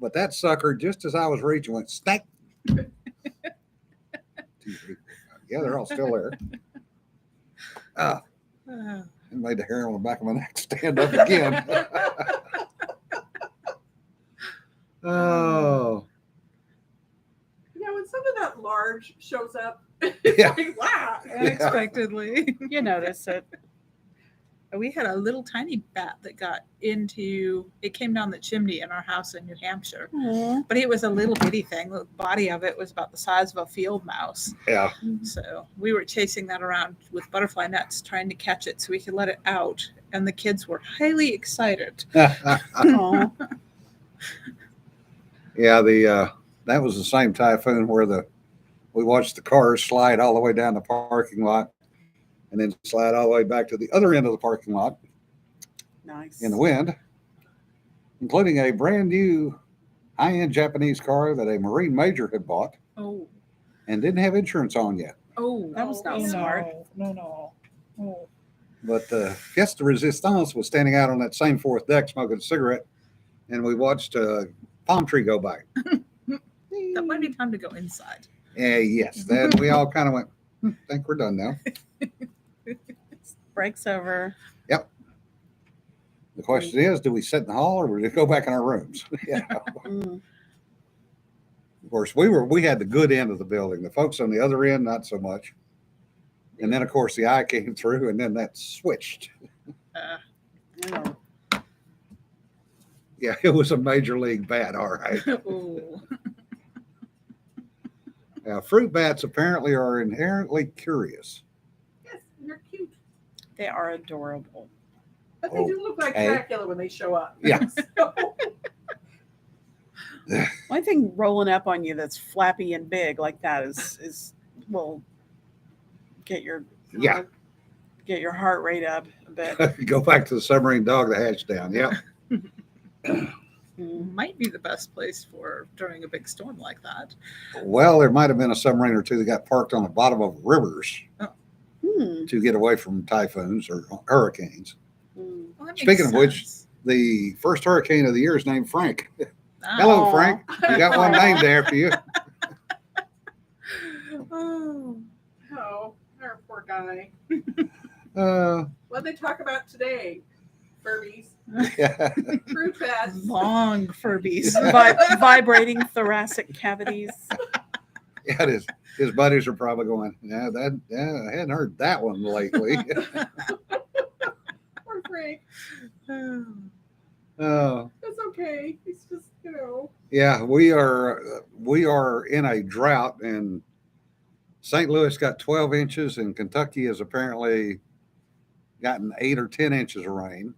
But that sucker, just as I was reaching, went stank. 2, 3, 4, 5. Yeah, they're all still there. It made the hair on the back of my neck stand up again. Oh, When something that large shows up, yeah. like, wow. Unexpectedly. You notice it. We had a little tiny bat that got into, it came down the chimney in our house in New Hampshire. Aw. But it was a little bitty thing. The body of it was about the size of a field mouse. Yeah. So we were chasing that around with butterfly nets, trying to catch it so we could let it out. And the kids were highly excited. Aw. Yeah, that was the same typhoon where we watched the cars slide all the way down the parking lot and then slide all the way back to the other end of the parking lot Nice. in the wind, including a brand new high-end Japanese car that a Marine major had bought Oh. and didn't have insurance on yet. Oh. That was not oh, smart. No. Oh. But Pièce de Resistance was standing out on that same fourth deck smoking a cigarette, and we watched a palm tree go by. That might be time to go inside. Yes. Then we all kind of went, think we're done now. Break's over. The question is, do we sit in the hall or do we go back in our rooms? Yeah. Mm. Of course, we had the good end of the building. The folks on the other end, not so much. And then, of course, the eye came through, and then that switched. Oh. Yeah, it was a major league bat, all right. Oh. Now, fruit bats apparently are inherently curious. Yes, they're cute. They are adorable. But they do look like Okay. Dracula when they show up. Yeah. So, One thing rolling up on you that's flappy and big like that will get your Yeah. get your heart rate up a bit. Go back to the submarine dog that hatched down. Yep. Mm. Might be the best place for during a big storm like that. Well, there might have been a submarine or two that got parked on the bottom of rivers Hmm. to get away from typhoons or hurricanes. Mm. Well, that makes Speaking of which, sense. The first hurricane of the year is named Frank. Ah. Hello, Aw. Frank. You got one named after you. Oh. oh, our poor guy. What they talk about today? Furbies, Yeah. fruit bats. Long Furbies. Vibrating thoracic cavities. Yeah, his buddies are probably going, I hadn't heard that one lately. Poor Frank. Oh, It's okay. He's just, yeah, we are in a drought, and St. Louis got 12 inches, and Kentucky has apparently gotten 8 or 10 inches of rain.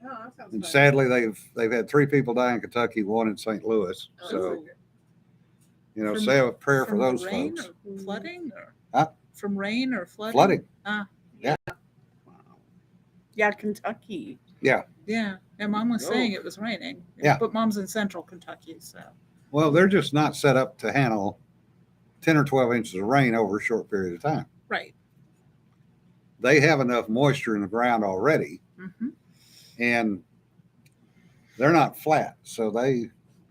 Oh, that sounds And fun. sadly, they've had 3 people die in Kentucky, 1 in St. Louis. Oh, So, From- say a prayer for From those rain folks. or flooding? Or Huh? From rain or flooding? Flooding. Ah, Yeah, Kentucky. yeah. And Mom was Oh. saying it was raining. Yeah. But Mom's in central Kentucky, so. Well, they're just not set up to handle 10 or 12 inches of rain over a short period of time. Right. They have enough moisture in the ground already, Hmm. and they're not flat, so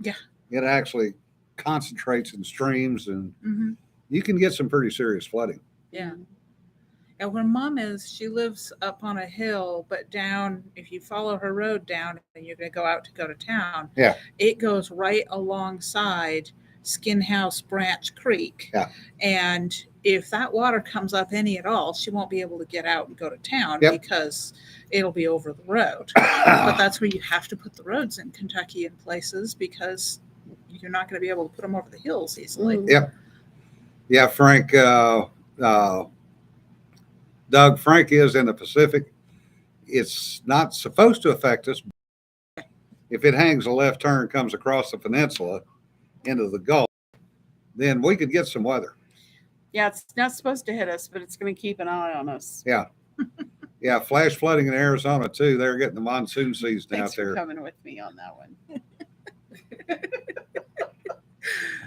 Yeah. it actually concentrates in streams, and Hmm. you can get some pretty serious flooding. Yeah. And where Mom is, she lives up on a hill, but down, if you follow her road down and you're going to go to town, Yeah. it goes right alongside Skin House Branch Creek. Yeah. And if that water comes up any at all, she won't be able to get out and go to town Yep. because it'll be over the road. But that's where you have to put the roads in Kentucky in places because you're not going to be able to put them over the hills easily. Mm. Yep. Yeah, Frank, Doug, Frank is in the Pacific. It's not supposed to affect us. If it hangs a left turn, comes across the peninsula into the Gulf, then we could get some weather. Yeah, it's not supposed to hit us, but it's going to keep an eye on us. Yeah, flash flooding in Arizona too. They're getting the monsoon season Thanks out for there. coming with me on that one.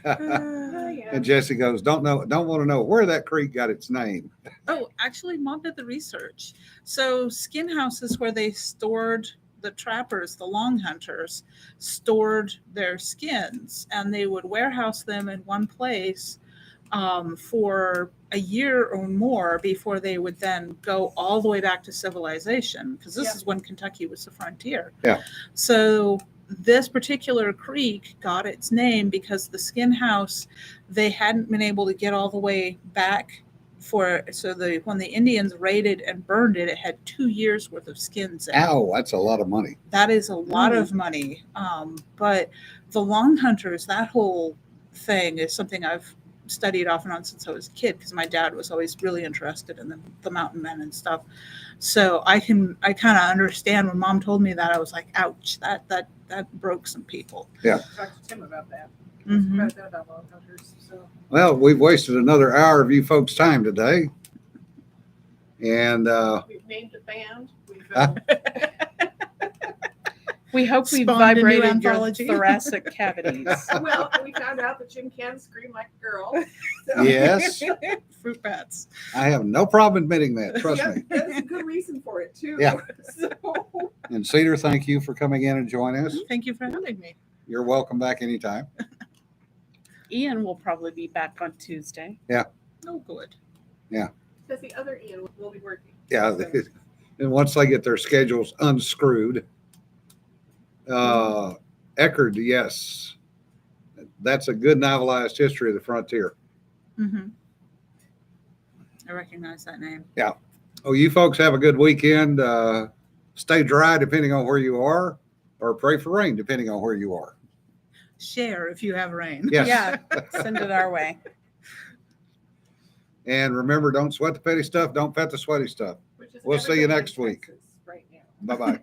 Yeah. And Jesse goes, don't want to know where that creek got its name. Oh, actually, Mom did the research. So, skin houses where they stored the trappers, the long hunters, stored their skins, and they would warehouse them in one place for a year or more before they would then go all the way back to civilization, because this Yeah. is when Kentucky was the frontier. Yeah. So this particular creek got its name because the skin house, they hadn't been able to get all the way back when the Indians raided and burned it, it had 2 years worth of skins in it. Ow, that's a lot of money. That is a lot of money. But the long hunters, that whole thing is something I've studied off and on since I was a kid, because my dad was always really interested in the mountain men and stuff. So I kind of understand when Mom told me that. I was like, ouch, that broke some people. Talked to Tim about that. Mhm. About that about long hunters. So Well, we've wasted another hour of you folks' time today. And we've named a band. We've We hope we Spawned a new vibrated your anthology. thoracic cavities. well, we found out that Jim can scream like a girl. So, yes, Fruit bats. I have no problem admitting that. Trust yeah, me. There's a good reason for it too. Yeah. So, And Cedar, thank you for coming in and joining us. Thank you for having me. You're welcome back anytime. Ian will probably be back on Tuesday. Oh, good. because the other Ian will be working. Yeah. So, And once they get their schedules unscrewed, Eckerd, yes, that's a good novelized history of the frontier. Mm-hmm. I recognize that name. Oh, you folks have a good weekend. Stay dry depending on where you are, or pray for rain depending on where you are. Share if you have rain. Yes. Yeah, send it our way. And remember, don't sweat the petty stuff. Don't pet the sweaty stuff. which is We'll see you everybody in next week. Texas right now. Bye-bye.